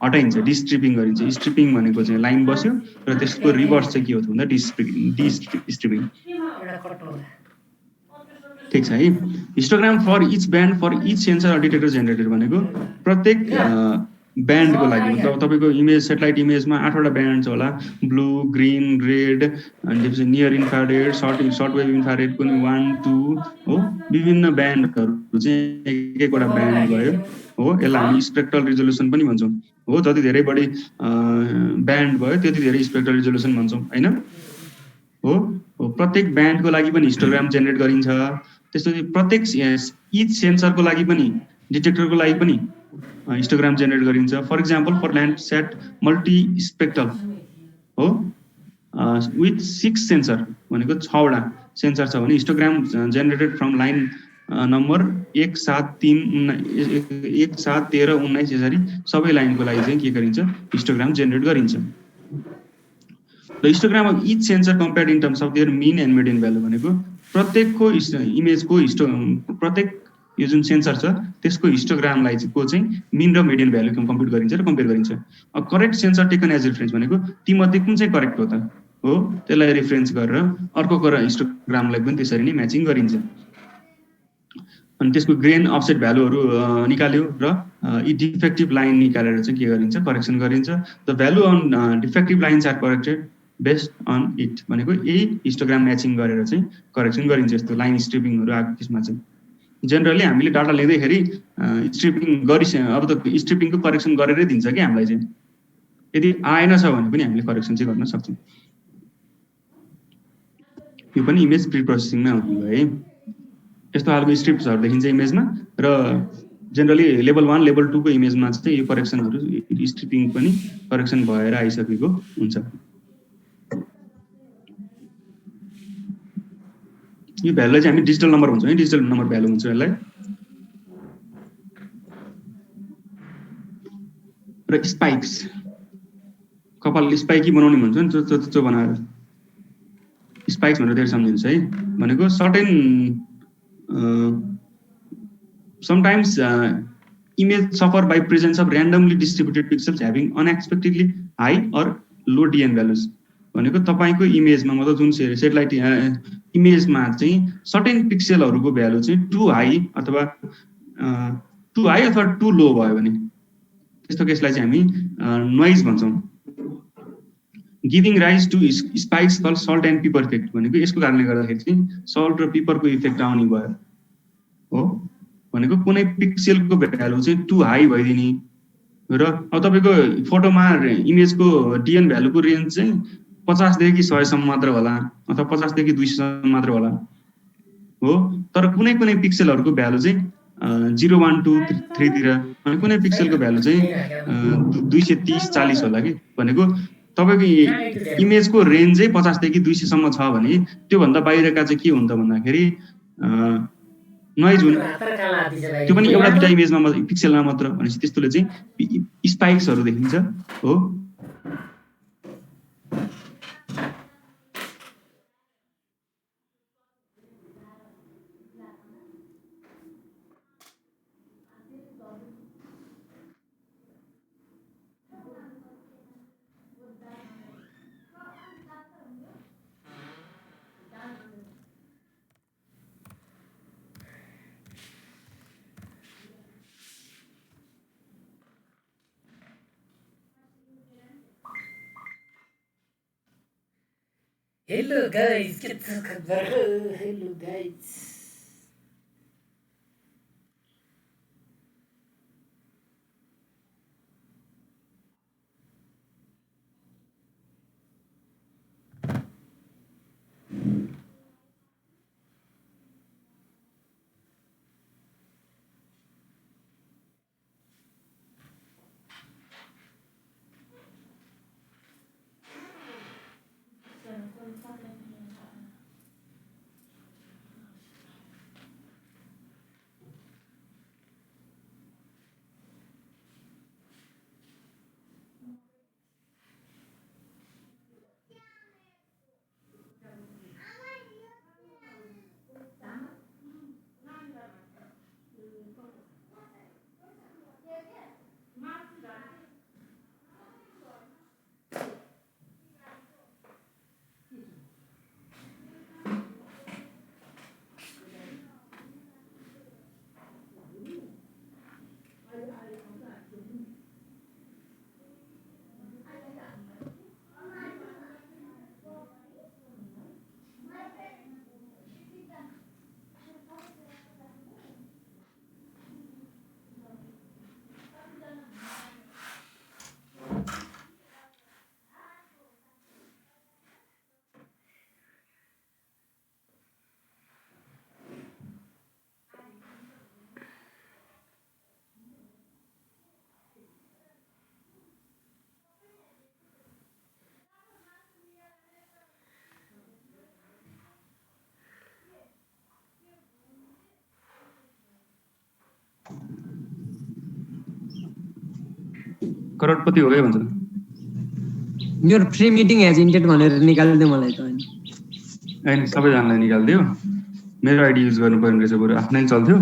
हटाइन्छ डिस्ट्रिपिङ गरिन्छ स्ट्रिपिङ भनेको चाहिँ लाइन बस्यो र त्यसको रिभर्स चाहिँ के हो भन्दा डिस्ट्रिपिङ ठीक छ है histogram for each band for each sensor detector generator भनेको प्रत्येक ब्यान्डको लागि मतलब तपाईको इमेज सेटेलाइट इमेजमा 8 वटा ब्यान्ड छ होला ब्लू ग्रीन रेड अनि त्यसपछि near infrared short wave infrared पनि 1 2 हो विभिन्न ब्यान्डहरु चाहिँ एक वटा ब्यान्ड भयो हो यसलाई हामी स्पेक्ट्रल रिजोल्युसन पनि भन्छौं हो जति धेरै बढी ब्यान्ड भयो त्यति धेरै स्पेक्ट्रल रिजोल्युसन भन्छौं हैन हो प्रत्येक ब्यान्डको लागि पनि हिस्टोग्राम जेनेरेट गरिन्छ त्यसपछि प्रत्येक इच सेन्सरको लागि पनि डिटेक्टरको लागि पनि हिस्टोग्राम जेनेरेट गरिन्छ for example for Landsat multispectral हो विथ 6 सेन्सर भनेको 6 वटा सेन्सर छ भने histogram generated from line number 1 7 3 1 7 13 19 यसरी सबै लाइनको लागि चाहिँ के गरिन्छ हिस्टोग्राम जेनेरेट गरिन्छ the histogram of each sensor compared in terms of there mean and median value भनेको प्रत्येकको इमेजको प्रत्येक यो जुन सेन्सर छ त्यसको हिस्टोग्रामलाई चाहिँ को चाहिँ मिन र मिडियन भ्यालु कम्प्युट गरिन्छ र कम्पेयर गरिन्छ uh correct sensor taken as reference भनेको ती मध्ये कुन चाहिँ करेक्ट हो त हो त्यसलाई रेफरेन्स गरेर अर्को हिस्टोग्रामलाई पनि त्यसरी नै म्याचिङ गरिन्छ अनि त्यसको ग्रेन अफसेट भ्यालुहरु निकाल्यो र यी डिफेक्टिभ लाइन निकालेर चाहिँ के गरिन्छ करेक्सन गरिन्छ the value on defective lines are corrected based on it भनेको यही हिस्टोग्राम म्याचिङ गरेर चाहिँ करेक्सन गरिन्छ यस्तो लाइन स्ट्रिपिङहरु आएको त्यसमा चाहिँ जनरली हामीले डाटा लिँदैखेरि स्ट्रिपिङ अब त स्ट्रिपिङको करेक्सन गरेरै दिन्छ कि हामीलाई चाहिँ यदि आएन छ भने पनि हामीले करेक्सन चाहिँ गर्न सक्छौं यो पनि इमेज प्री प्रोसेसिङमा आउँछ है यस्तो खालको स्ट्रिप्सहरु देखिन्छ इमेजमा र जनरली लेभल 1 लेभल 2 को इमेजमा चाहिँ यो करेक्सनहरु स्ट्रिपिङ पनि करेक्सन भएर आइसकेको हुन्छ यो भ्यालुलाई चाहिँ हामी डिजिटल नम्बर भन्छौँ है डिजिटल नम्बर भ्यालु भन्छौँ यसलाई र स्पाइक्स कपाल स्पाइकी बनाउने भन्छ नि त्यो बनाएर स्पाइक्स भनेर धेरै सम्झिन्छ है भनेको certain sometimes image suffer by presence of randomly distributed pixels having unexpectedly high or low DN values भनेको तपाईको इमेजमा मतलब जुन सेटेलाइट इमेजमा चाहिँ सर्टेन पिक्सेलहरुको भ्यालु चाहिँ टु हाई अथवा टु लो भयो भने त्यस्तो केसलाई चाहिँ हामी नोइज भन्छौं giving rise to spikes call salt and pepper effect भनेको यसको कारणले गर्दाखेरि चाहिँ सल्ट र पेपरको इफेक्ट आउने भयो हो भनेको कुनै पिक्सेलको भ्यालु चाहिँ टु हाई भइदिने र अब तपाईको फोटोमा इमेजको डीएन भ्यालुको रेन्ज चाहिँ 50 देखि 100 सम्म मात्र होला अथवा 50 देखि 200 सम्म मात्र होला हो तर कुनै पिक्सेलहरुको भ्यालु चाहिँ 0 1 2 3 तिर अनि कुनै पिक्सेलको भ्यालु चाहिँ 230 40 होला कि भनेको तपाईको इमेजको रेन्ज चाहिँ 50 देखि 200 सम्म छ भने त्यो भन्दा बाहिरका चाहिँ के हुन्छ भन्दाखेरि नोइज हुन् त्यो पनि एउटा दुईटा इमेजमा पिक्सेलमा मात्र भनेपछि त्यस्तोले चाहिँ स्पाइक्सहरु देखिन्छ हो हेलो गाइस, के छ खबर? Hello guys. करोडपति हो गयो भन्छ मेरो फ्री मिटिङ हेज इन्टेड भनेर निकाल्दियो मलाई त अनि हैन सबैजनालाई निकाल्दियो मेरो आइडी युज गर्नु पर्ने रहेछ बरु आफ्नै चल्थ्यो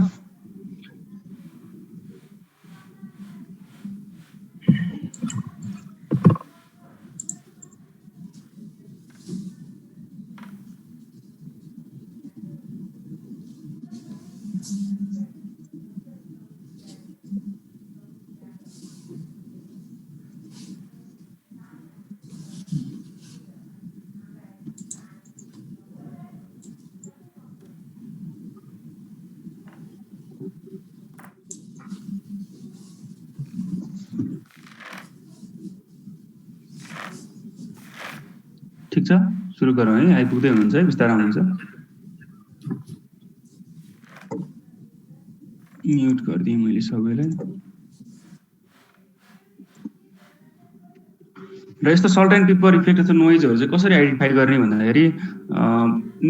ठीक छ सुरु गरौँ है आइपुग्दै हुनुहुन्छ है बिस्तारै आउनुहुन्छ म्युट गरिदिएँ मैले सबैलाई र यस्तो सल्ट एन्ड पेपर इफेक्ट अथवा नोइजहरू चाहिँ कसरी आइडेन्टिफाई गर्ने भन्दाखेरि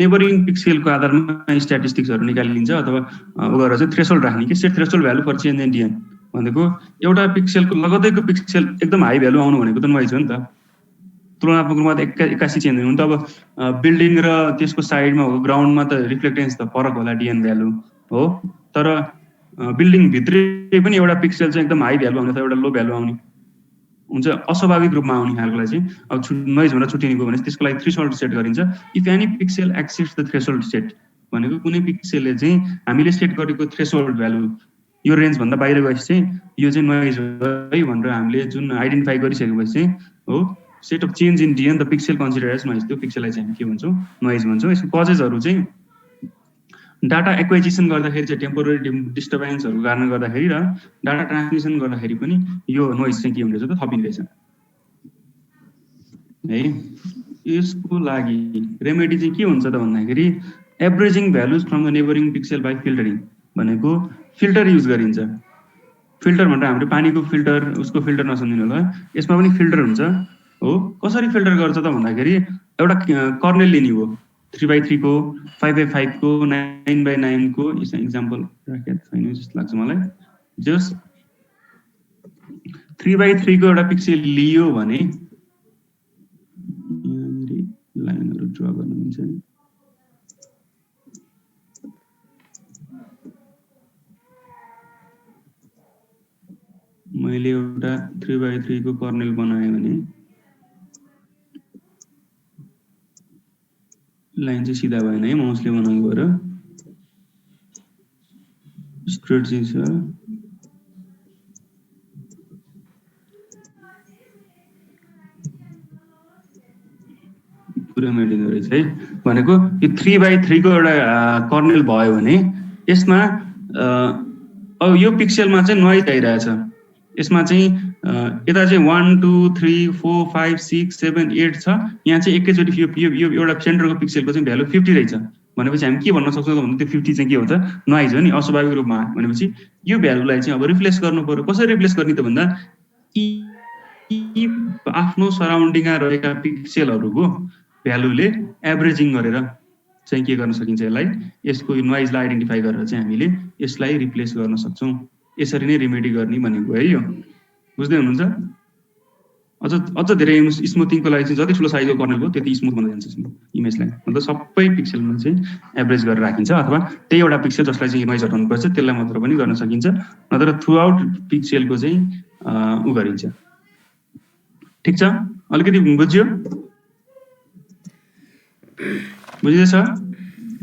नेबरिङ पिक्सेलको आधारमा स्ट्याटिस्टिक्सहरू निकालिन्छ अथवा उनीहरू चाहिँ थ्रेसोल्ड राख्ने कि set threshold value for change in DN भनेको एउटा पिक्सेलको लगतैको पिक्सेल एकदम हाई भ्यालु आउनु भनेको त नोइज हो नि त तुलनात्मक रूपमा त 81 चेन्ज हुनु त अब बिल्डिङ र त्यसको साइडमा हो ग्राउन्डमा त रिफ्लेक्टेन्स त फरक होला डिएन भ्यालु हो तर बिल्डिङ भित्रै पनि एउटा पिक्सेल चाहिँ एकदम हाई भ्यालु आउने अथवा एउटा लो भ्यालु आउने हुन्छ अस्वाभाविक रूपमा आउने खालकोलाई चाहिँ अब नोइज भनेर छुट्टिने भने त्यसको लागि थ्रेसोल्ड सेट गरिन्छ if any pixel exceeds the threshold set भनेको कुनै पिक्सेलले चाहिँ हामीले सेट गरेको थ्रेसोल्ड भ्यालु यो रेन्ज भन्दा बाहिर गएपछि चाहिँ यो चाहिँ नोइज हो है भनेर हामीले जुन आइडेन्टिफाई गरिसकेपछि चाहिँ हो set of change in DN the pixel consider as noise त्यो पिक्सेललाई चाहिँ हामी के भन्छौँ नोइज भन्छौँ यसको कजेसहरू चाहिँ डाटा एक्वाइजिसन गर्दाखेरि चाहिँ टेम्पोररी डिस्टर्बेन्सहरू कारण गर्दाखेरि र डाटा ट्रान्समिसन गर्दाखेरि पनि यो नोइज चाहिँ के हुँदैछ त थपिँदैछ है यसको लागि रेमेडी चाहिँ के हुन्छ त भन्दाखेरि averaging values from the neighbouring pixel by filtering भनेको फिल्टर युज गरिन्छ फिल्टर भनेर हाम्रो पानीको फिल्टर उसको फिल्टर नसम्झिनु होला यसमा पनि फिल्टर हुन्छ हो कसरी फिल्टर गर्छ त भन्दाखेरि एउटा कर्नेल लिने हो 3x3 को 5x5 को 9x9 को यसमा इक्जाम्पल राखेको छैन जस्तो लाग्छ मलाई जस 3x3 को एउटा पिक्सेल लियो भने लाइनहरु ड्रा गर्न मिल्छ मैले एउटा 3x3 को कर्नेल बनाएँ भने लाइन चाहिँ सिधा भएन है माउसले बनाउनु पर्यो स्ट्रेट चाहिँ छ पुरै मेटिँदो रहेछ है भनेको यो 3x3 को एउटा कर्नेल भयो भने यसमा अब यो पिक्सेलमा चाहिँ नोइज आइरहेछ यसमा चाहिँ यता चाहिँ 1 2 3 4 5 6 7 8 छ यहाँ चाहिँ एकैचोटि यो एउटा सेन्टरको पिक्सेलको चाहिँ भ्यालु 50 रहेछ भनेपछि हामी के भन्न सक्छौँ भन्दा त्यो 50 चाहिँ के हो त नोइज हो नि अस्वाभाविक रूपमा भनेपछि यो भ्यालुलाई चाहिँ अब रिप्लेस गर्नु पर्यो कसरी रिप्लेस गर्ने त भन्दा यी आफ्नो सराउन्डिङमा रहेका पिक्सेलहरूको भ्यालुले एभरेजिङ गरेर चाहिँ के गर्न सकिन्छ यसलाई यसको नोइजलाई आइडेन्टिफाई गरेर चाहिँ हामीले यसलाई रिप्लेस गर्न सक्छौँ यसरी नै रिमेडी गर्ने भनेको है यो बुझ्दै हुनुहुन्छ अझ धेरै स्मुथिङको लागि चाहिँ जति ठुलो साइजको कर्नेल हो त्यति स्मुथ बन्दै जान्छ इमेजलाई मतलब सबै पिक्सेलमा चाहिँ एभरेज गरेर राखिन्छ अथवा त्यही एउटा पिक्सेल जसलाई चाहिँ नोइज हटाउनु पर्छ त्यसलाई मात्र पनि गर्न सकिन्छ नत्र थ्रु आउट पिक्सेलको चाहिँ उ गरिन्छ ठीक छ अलिकति बुझ्यो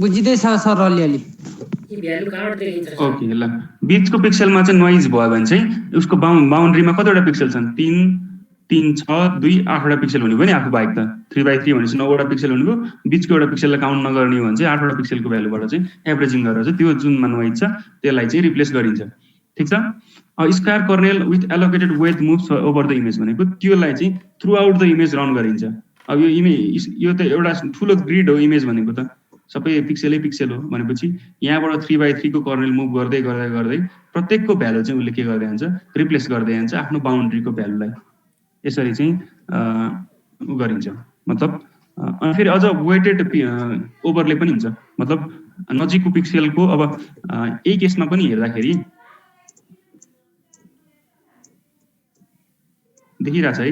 बुझिदैछ सर अलिअलि ओके ल बीचको पिक्सेलमा चाहिँ नोइज भयो भने चाहिँ उसको बाउन्ड्रीमा कतिवटा पिक्सेल छन् 3 6 2 8वटा पिक्सेल हुने पनि आफू बाहेक त 3x3 भनेपछि 9वटा पिक्सेल हुनेको बीचको एउटा पिक्सेललाई काउन्ट नगर्ने हो भने चाहिँ 8वटा पिक्सेलको भ्यालुबाट चाहिँ एभरेजिङ गरेर चाहिँ त्यो जुनमा नोइज छ त्यसलाई चाहिँ रिप्लेस गरिन्छ ठीक छ square kernel with allocated weight moves over the image भनेको त्यसलाई चाहिँ through out the image run गरिन्छ अब यो इमेज यो त एउटा ठुलो ग्रिड हो इमेज भनेको त सबै पिक्सेलै पिक्सेल हो भनेपछि यहाँबाट 3x3 को कर्नेल मुभ गर्दै गर्दै गर्दै प्रत्येकको भ्यालु चाहिँ उसले के गर्दै जान्छ रिप्लेस गर्दै जान्छ आफ्नो बाउन्ड्रीको भ्यालुलाई यसरी चाहिँ गरिन्छ मतलब अनि फेरि अझ वेटेड ओभरले पनि हुन्छ मतलब नजिकको पिक्सेलको अब यही केसमा पनि हेर्दाखेरि देखिरहेछ है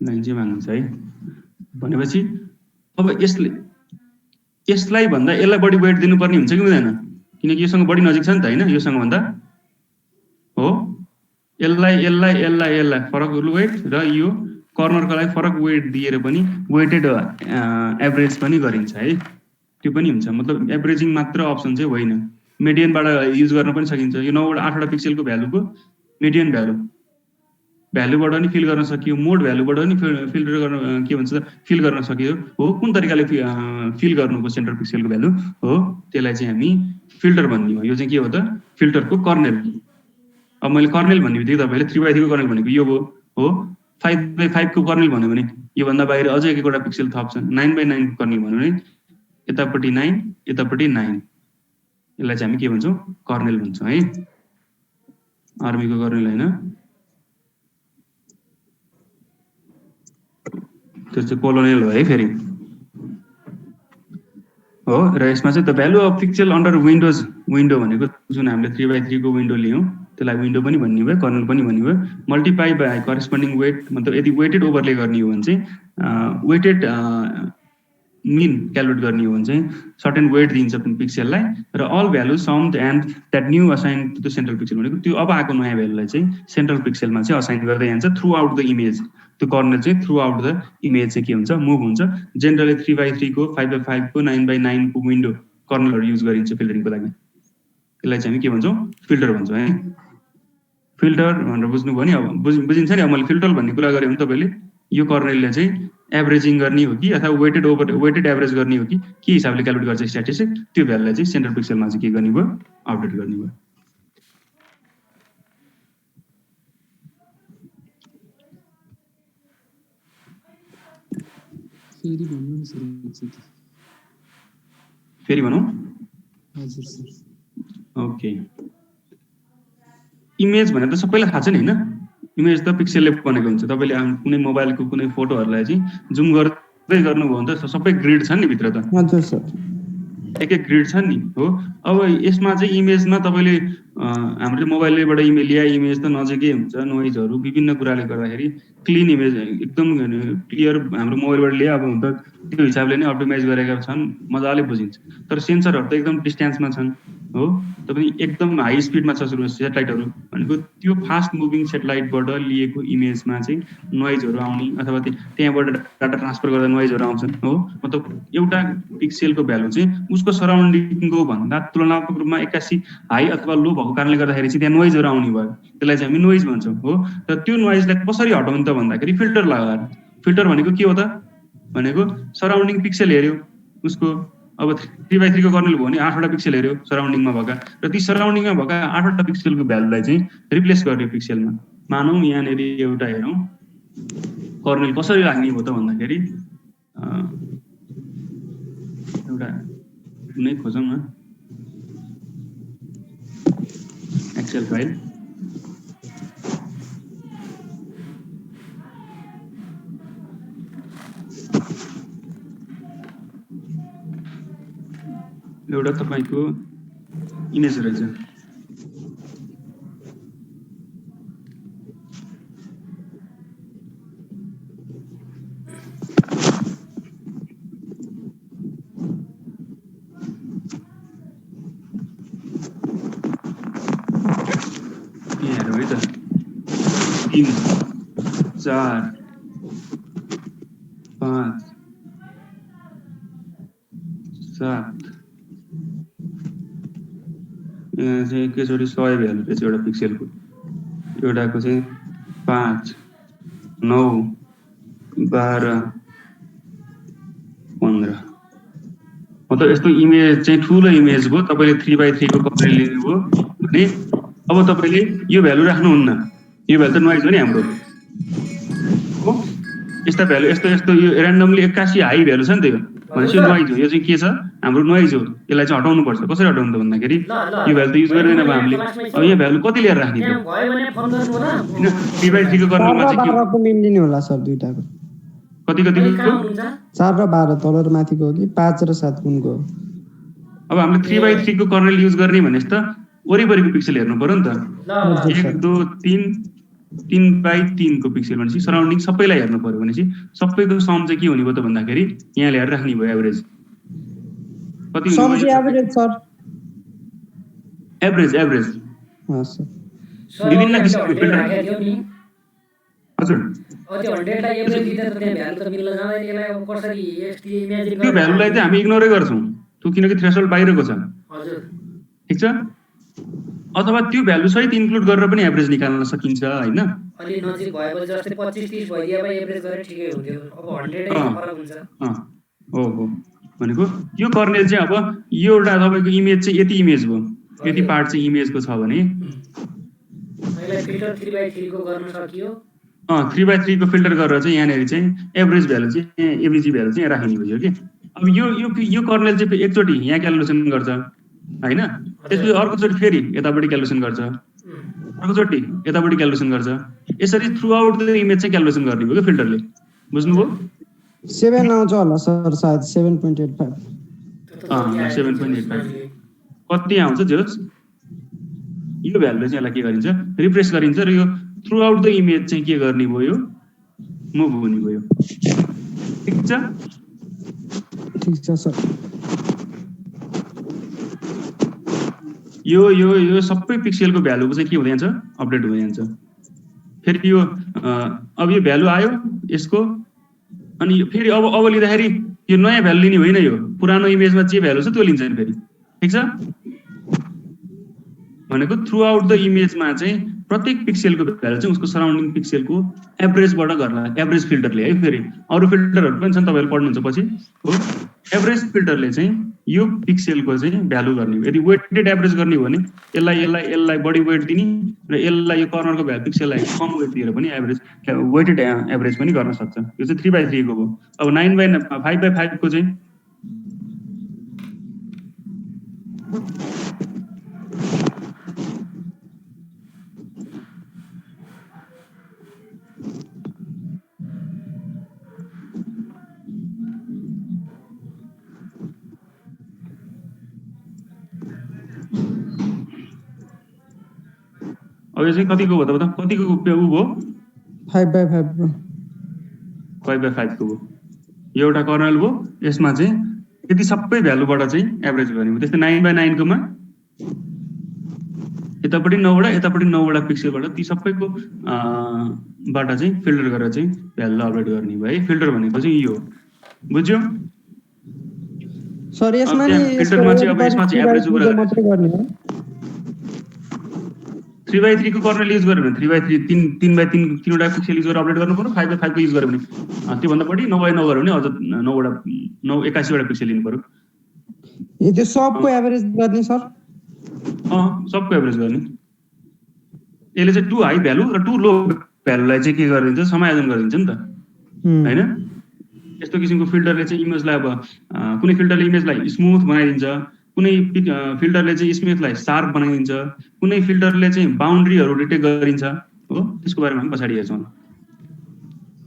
लाइन चाहिँ माग्नु छ है भनेपछि अब यसलाई भन्दा यसलाई बढी वेट दिनुपर्ने हुन्छ कि हुँदैन किनकि योसँग बढी नजिक छ नि त हैन योसँग भन्दा हो यसलाई फरक वेट र यो कर्नरको लागि फरक वेट दिएर पनि वेटेड एभरेज पनि गरिन्छ है त्यो पनि हुन्छ मतलब एभरेजिङ मात्र अप्सन चाहिँ होइन मिडियनबाट युज गर्न पनि सकिन्छ यो 9वटा 8वटा पिक्सेलको भ्यालुको मिडियन भ्यालुबाट पनि फिल गर्न सकियो मोड भ्यालुबाट पनि फिल्टर गर्न के भन्छ फिल गर्न सकियो हो कुन तरिकाले फिल गर्नुको सेन्टर पिक्सेलको भ्यालु हो त्यसलाई चाहिँ हामी फिल्टर भन्ने हो यो चाहिँ के हो त फिल्टरको कर्नेल अब मैले कर्नेल भन्ने बित्तिकै तपाईले 3x3 को कर्नेल भनेको यो हो 5x5 को कर्नेल भन्यो भने यो भन्दा बाहिर अझै एकवटा पिक्सेल थप्छन् 9x9 को कर्नेल भन्यो भने यतापट्टि 9 यतापट्टि 9 यसलाई चाहिँ हामी के भन्छौं कर्नेल भन्छौं है आर्मीको कर्नेल हैन त्यो चाहिँ कोलोनियल हो है फेरि हो र यसमा चाहिँ the value of pixel under window भनेको जुन हामीले 3x3 को विन्डो लियौं त्यसलाई विन्डो पनि भन्ने भयो कर्नेल पनि भन्ने भयो मल्टिप्लाई बाइ करेस्पोन्डिङ वेट मतलब यदि वेटेड ओभरले गर्ने हो भने चाहिँ वेटेड मिन क्यालकुलेट गर्ने हो भने चाहिँ सर्टेन वेट दिन्छ पिक्सेललाई र all value summed and that new assign to the central pixel भनेको त्यो अब आएको नयाँ भ्यालुलाई चाहिँ सेन्ट्रल पिक्सेलमा चाहिँ असाइन गर्दै जान्छ थ्रु आउट द इमेज त्यो कर्नेल चाहिँ थ्रु आउट द इमेज चाहिँ के हुन्छ मुभ हुन्छ जेनरली 3x3 को 5x5 को 9x9 को विन्डो कर्नेलहरु युज गरिन्छ फिल्टरिङको लागि यसलाई चाहिँ हामी के भन्छौं फिल्टर भन्छौं है फिल्टर भनेर बुझ्नु भयो नि अब बुझिन्छ नि अब मैले फिल्टर भन्ने कुरा गरे भने तपाईले यो कर्नेलले चाहिँ एभरेजिङ गर्ने हो कि अथवा वेटेड एभरेज गर्ने हो कि के हिसाबले क्यालकुलेट गर्छ स्ट्याटिस्टिक त्यो भ्यालुलाई चाहिँ सेन्ट्रल पिक्सेलमा चाहिँ के गर्ने भयो अपडेट गर्ने भयो फेरि भनौं हजुर सर ओके इमेज भने त सबैलाई थाहा छ नि हैन इमेज त पिक्सेलले बनेको हुन्छ तपाईले कुनै मोबाइलको कुनै फोटोहरुलाई चाहिँ जुम गर्दै गर्नुभयो भने त सबै ग्रिड छन् नि भित्र त हजुर सर एक ग्रिड छन् नि हो अब यसमा चाहिँ इमेजमा तपाईले हाम्रो मोबाइलबाट इमेज ल्या इमेज त नजिकै हुन्छ नोइजहरु विभिन्न कुराले गर्दाखेरि क्लीन इमेज एकदम क्लियर हाम्रो मोबाइलबाट ल्या अब हुन्छ त्यो हिसाबले नै अप्टिमाइज गरेका छन् मजाले बुझिन्छ तर सेन्सरहरु त एकदम डिस्टेन्समा छन् हो तपाईँ एकदम हाई स्पिडमा छ सेटेलाइटहरू भनेको त्यो फास्ट मुभिङ सेटेलाइटबाट लिएको इमेजमा चाहिँ नोइजहरू आउने अथवा त्यहाँबाट डाटा ट्रान्सफर गर्दा नोइजहरू आउँछन् हो मतलब एउटा पिक्सेलको भ्यालु चाहिँ उसको सराउन्डिङको भन्दा तुलनात्मक रूपमा 81 हाई अथवा लो भएको कारणले गर्दाखेरि चाहिँ त्यहाँ नोइजहरू आउने भयो त्यसलाई चाहिँ हामी नोइज भन्छौँ हो र त्यो नोइजलाई कसरी हटाउने त भन्दाखेरि फिल्टर लगाएर फिल्टर भनेको के हो त भनेको सराउन्डिङ पिक्सेल हेर्यो उसको अब 3x3 को कर्नेल भयो भने 8वटा पिक्सेल हेर्यो सराउन्डिङमा भएका र ती सराउन्डिङमा भएका 8वटा पिक्सेलको भ्यालुलाई चाहिँ रिप्लेस गर्यो पिक्सेलमा मानौँ यहाँनिर एउटा हेरौँ कर्नेल कसरी लाग्ने हो त भन्दाखेरि एउटा कुनै खोजौँ न एक्सेल फाइल एउटा तपाईको इमेज रहेछ यहाँ हेरौँ है त 3 4 5 7 यहाँ चाहिँ एकैचोटि 100 भ्यालु रहेछ एउटा पिक्सेलको एउटाको चाहिँ 5 9 12 15 मतलब यस्तो इमेज चाहिँ ठुलो इमेज भयो तपाईले 3x3 को कर्नेल लिनुभयो भने अब तपाईले यो भ्यालु राख्नुहुन्न यो भ्यालु त नोइज हो नि हाम्रो हो यस्ता भ्यालु यस्तो यस्तो यो र्यान्डमली 81 हाई भ्यालु छ नि त्यो भनेपछि यो नोइज हो यो चाहिँ के छ हाम्रो नोइज हो यसलाई चाहिँ हटाउनु पर्छ कसरी हटाउनु त भन्दाखेरि यो भ्यालु त युज गर्दैन अब हामीले अब यहाँ भ्यालु कति लिएर राख्ने त भयो भने फोन गर्नु होला 3x3 को कर्नेलमा चाहिँ के 12 को मिल्दिने होला सर दुईटाको कति कति कहाँ हुनुहुन्छ 4 र 12 तल र माथिको हो कि 5 र 7 कुनको हो अब हामीले 3x3 को कर्नेल युज गर्ने भनेपछि त वरिपरिको पिक्सेल हेर्नु पर्यो नि त 1 2 3 3x3 को पिक्सेल भनेपछि सराउन्डिङ सबैलाई हेर्नु पर्यो भनेपछि सबैको सम चाहिँ के हुने भयो त भन्दाखेरि यहाँ ल्याएर राख्ने भयो एभरेज कति सम चाहिँ average sir average average sir विभिन्न किसिमको फिल्टर हजुर त्यो 100 लाई एभरेज दिँदा त त्यहाँ भ्यालु त मिल्न जाँदैन यसलाई अब कसरी यस्तो इमेजिन त्यो भ्यालुलाई चाहिँ हामी इग्नोरै गर्छौँ त्यो किनकि थ्रेसहोल्ड बाहिरको छ हजुर ठीक छ अथवा त्यो भ्यालु सहित इन्क्लुड गरेर पनि एभरेज निकाल्न सकिन्छ हैन अलि नजिक भएपछि जस्तै 25 30 भइदिए भए एभरेज गरे ठिकै हुन्थ्यो अब 100 नै फरक हुन्छ हो भनेको यो कर्नेल चाहिँ अब यो एउटा तपाईको इमेज चाहिँ यति इमेज भयो यति पार्ट चाहिँ इमेजको छ भने मैले फिल्टर 3x3 को गर्न सकियो 3x3 को फिल्टर गरेर चाहिँ यहाँनिर चाहिँ एभरेज भ्यालु चाहिँ एभरेज भ्यालु चाहिँ राखिने भयो कि अब यो कर्नेल चाहिँ एकचोटि यहाँ क्यालकुलेसन गर्छ हैन त्यसपछि अर्कोचोटि फेरि यतापट्टि क्यालकुलेसन गर्छ अर्कोचोटि यतापट्टि क्यालकुलेसन गर्छ यसरी थ्रु आउट द इमेज चाहिँ क्यालकुलेसन गर्ने भयो कि फिल्टरले बुझ्नुभयो 7 आउँछ होला सर सायद 7.85 7.85 कति आउँछ जोस यो भ्यालुले चाहिँ यसलाई के गरिन्छ रिफ्रेश गरिन्छ र यो थ्रु आउट द इमेज चाहिँ के गर्ने भयो मुभ हुने भयो ठीक छ सर यो सबै पिक्सेलको भ्यालुको चाहिँ के हुँदै जान्छ अपडेट हुँदै जान्छ फेरि यो अब यो भ्यालु आयो यसको अनि फेरि अब लिँदाखेरि यो नयाँ भ्यालु लिने होइन यो पुरानो इमेजमा जे भ्यालु छ त्यो लिन्छ नि फेरि ठीक छ भनेको थ्रु आउट द इमेजमा चाहिँ प्रत्येक पिक्सेलको भ्यालु चाहिँ उसको सराउन्डिङ पिक्सेलको एभरेजबाट गर्ला एभरेज फिल्टरले है फेरि अरू फिल्टरहरू पनि छन् तपाईहरु पढ्नुहुन्छ पछि हो एभरेज फिल्टरले चाहिँ यो पिक्सेलको चाहिँ भ्यालु गर्ने यदि वेटेड एभरेज गर्ने हो भने यसलाई बढी वेट दिने र यसलाई यो कर्नरको भ्यालु पिक्सेललाई कम वेट दिएर पनि एभरेज वेटेड एभरेज पनि गर्न सक्छ यो चाहिँ 3x3 को हो अब 9/5/5 को चाहिँ अब यो चाहिँ कतिको भयो त कतिको उ भयो 5/5 ब्रो 5/5 को भयो यो एउटा कर्नल भयो यसमा चाहिँ यति सबै भ्यालुबाट चाहिँ एभरेज गर्ने हो त्यस्तै 9/9 कोमा यतापट्टि 9वटा यतापट्टि 9वटा पिक्सलबाट ती सबैको बाट चाहिँ फिल्टर गरेर चाहिँ भ्यालु अपडेट गर्ने भयो है। फिल्टर भनेको चाहिँ यो हो, बुझ्यो? सर यसमा अब नि त्यहाँ फिल्टरमा चाहिँ अब यसमा चाहिँ एभरेज कुरा मात्रै गर्ने हो 3x3 को कर्नल युज गर्यो भने 3x3 3x3 तीनवटा पिक्सल युज गरेर अपडेट गर्नु पर्यो। 5x5 को युज गर्यो भने त्योभन्दा बढी 9x9 गर्यो भने अझ 81वटा पिक्सल लिनु पर्यो। त्यो सबको एभरेज गर्ने सर सबको एभरेज गर्ने। यसले चाहिँ 2 हाई भ्यालु र 2 लो भ्यालुलाई चाहिँ के गरिदिन्छ, समायोजन गरिदिन्छ नि त हैन। यस्तो किसिमको फिल्टरले चाहिँ इमेजलाई अब कुनै फिल्टरले इमेजलाई स्मुथ बनाइदिन्छ, कुनै फिल्टरले चाहिँ स्मिथलाई शार्प बनाइदिन्छ, कुनै फिल्टरले चाहिँ बाउन्ड्रीहरू डिटेक्ट गरिन्छ हो। त्यसको बारेमा हामी पछाडि हेर्छौँ,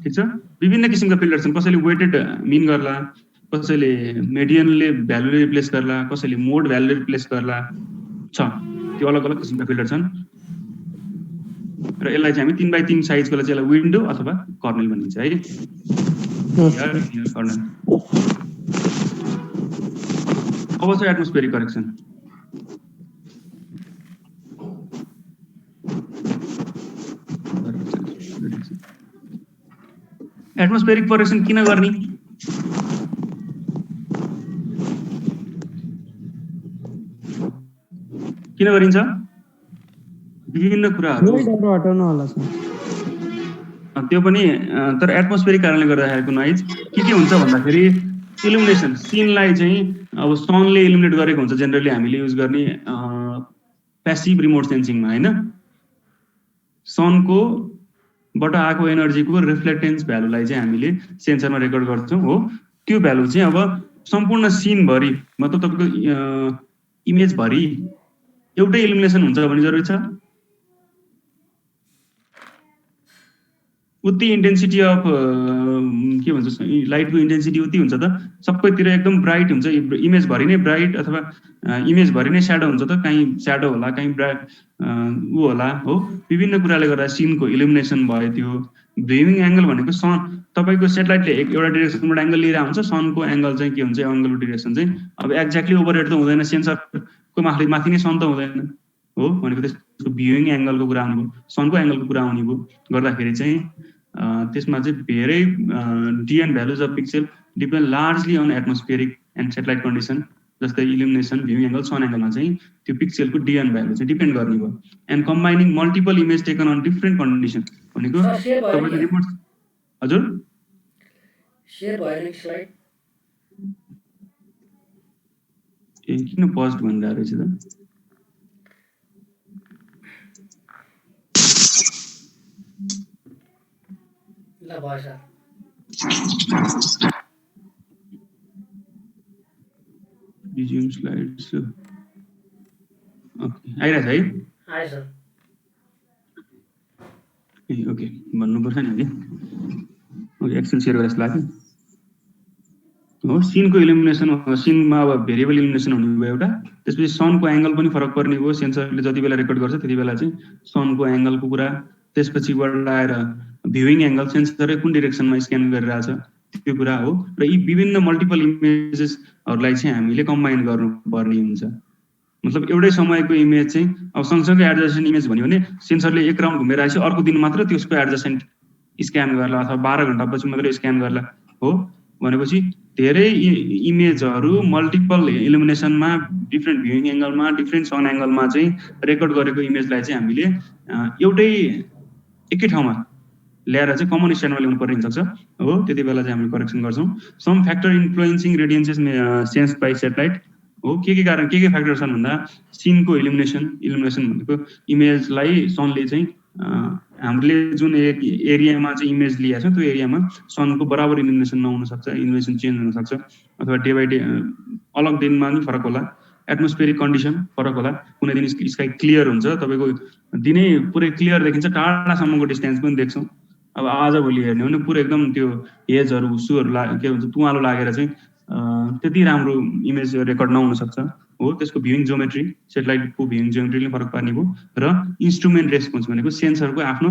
ठिक छ। विभिन्न किसिमका फिल्टर छन्, कसैले वेटेड मिन गर्ला, कसैले मेडियनले भ्यालुले रिप्लेस गर्ला, कसैले मोड भ्यालुले रिप्लेस गर्ला छ। त्यो अलग अलग किसिमका फिल्टर छन् र यसलाई चाहिँ हामी 3x3 साइजको चाहिँ यसलाई विन्डो अथवा कर्नेल भनिन्छ है। कर्नेल अब चाहिँ एटमोस्फेरिक करेक्सन। एटमोस्फेरिक करेक्सन किन गर्ने? किन गरिन्छ? विभिन्न कुराहरू हटाउनु होला सर। त्यो पनि तर एटमोस्फेरिक कारणले गर्दाखेरिको नोइज के हुन्छ भन्दाखेरि इल्युमिनेसन, सिनलाई चाहिँ अब सनले इल्युमिनेट गरेको हुन्छ जेनरली हामीले युज गर्ने प्यासिभ रिमोट सेन्सिङमा हैन। सनको बाट आएको एनर्जीको रिफ्लेक्टेन्स भ्यालुलाई चाहिँ हामीले सेन्सरमा रेकर्ड गर्छौँ हो। त्यो भ्यालु चाहिँ अब सम्पूर्ण सिन भरि मतलब तपाईको इमेज भरि एउटै इल्युमिनेसन हुन्छ भन्ने जरुरी छ? उति इन्टेन्सिटी अफ के भन्छ लाइटको इन्टेन्सिटी उति हुन्छ त सबैतिर एकदम ब्राइट हुन्छ, इमेज भरि नै ब्राइट अथवा इमेज भरि नै स्याडो हुन्छ त, कहीँ स्याडो होला कहीँ ब्राइट होला हो। विभिन्न कुराले गर्दा सिनको इल्युमिनेसन भयो। त्यो भ्युइङ एंगल भनेको सन तपाईको सेटेलाइटले एउटा डाइरेक्सनबाट एंगल लिएर आउँछ, सनको एंगल चाहिँ के हुन्छ, एंगलको डाइरेक्सन चाहिँ अब एक्ज्याक्टली ओभरहेड त हुँदैन, सेन्सरको माथि नै सन त हुँदैन हो। भनेको त्यसको भ्युइङ एंगलको कुरा आउनु भयो, सनको एंगलको कुरा आउने भयो गर्दाखेरि चाहिँ त्यसमा चाहिँ धेरै DN values of pixel depend largely on atmospheric and satellite condition. जस्तै इल्युमिनेसन, भ्युइङ एंगल, सन एंगलमा चाहिँ त्यो पिक्सेलको डिएन भ्यालु चाहिँ डिपेन्ड गर्ने भयो। And combining multiple image taken on different condition भनेको तपाईले रिमोट हजुर शेयर भयो नि स्लाइड ए किन पस्ट भनिरहेको रहेछ त? ल भयो सर। रिज्युम स्लाइड्स ओके आइरहेछ है? आयो सर। ए ओके भन्नु पर्छ नि अहिले। ओके एक्सेल शेयर गरेर लाग्यो हो। सिनको इल्युमिनेसन, सिनमा अब भेरिएबल इल्युमिनेसन हुने भयो एउटा। त्यसपछि सनको एंगल पनि फरक पर्ने भयो, सेन्सरले जति बेला रेकर्ड गर्छ त्यति बेला चाहिँ सनको एंगलको कुरा। त्यसपछिबाट आएर भ्युइङ एंगल, सेन्सरले कुन डाइरेक्सनमा स्क्यान गरिरहेछ त्यो कुरा हो। र यी विभिन्न मल्टिपल इमेजेसहरूलाई चाहिँ हामीले कम्बाइन गर्नुपर्ने हुन्छ। मतलब एउटै समयको इमेज चाहिँ अब सँगसँगै एडजस्टेन्ट इमेज भन्यो भने सेन्सरले एक राउन्ड घुमेर आएपछि अर्को दिन मात्र त्यसको एडजस्टेन्ट स्क्यान गर्ला अथवा 12 घण्टापछि मात्रै स्क्यान गर्ला हो। भनेपछि धेरै इमेजहरू मल्टिपल इल्युमिनेसनमा, डिफरेन्ट भ्युइङ एंगलमा, डिफरेन्ट सन एंगलमा चाहिँ रेकर्ड गरेको इमेजलाई चाहिँ हामीले एउटै एकै ठाउँमा ल्याएर चाहिँ कमन स्ट्यान्डमा ल्याउनु पर्ने हुनसक्छ हो। त्यति बेला चाहिँ हामीले करेक्सन गर्छौँ। Some factor influencing radiances sense by satellite हो। के कारण के फ्याक्टर छन् भन्दा सिनको इल्युमिनेसन भनेको इमेजलाई सनले चाहिँ हामीले जुन एरियामा चाहिँ इमेज लिएको छ त्यो एरियामा सनको बराबर इल्युमिनेसन नहुन सक्छ, इल्युमिनेसन चेन्ज हुन सक्छ अथवा डे बाई डे अलग दिनमा पनि फरक होला, एटमोस्फेरिक कन्डिसन फरक होला। कुनै दिन स्काई क्लियर हुन्छ, तपाईको दिनै पुरै क्लियर देखिन्छ, टाढासम्मको डिस्टेन्स पनि देख्छौँ। अब आजभोलि हेर्ने हो भने पुरै एकदम त्यो हेजहरू उसुहरू के भन्छ तुवालो लागेर चाहिँ त्यति राम्रो इमेज रेकर्ड नहुन सक्छ हो। त्यसको भ्युइङ जियोमेट्री, सेटेलाइटको भ्युइङ जियोमेट्रीले फरक पार्ने भयो र इन्स्ट्रुमेन्ट रेस्पोन्स भनेको सेन्सरको आफ्नो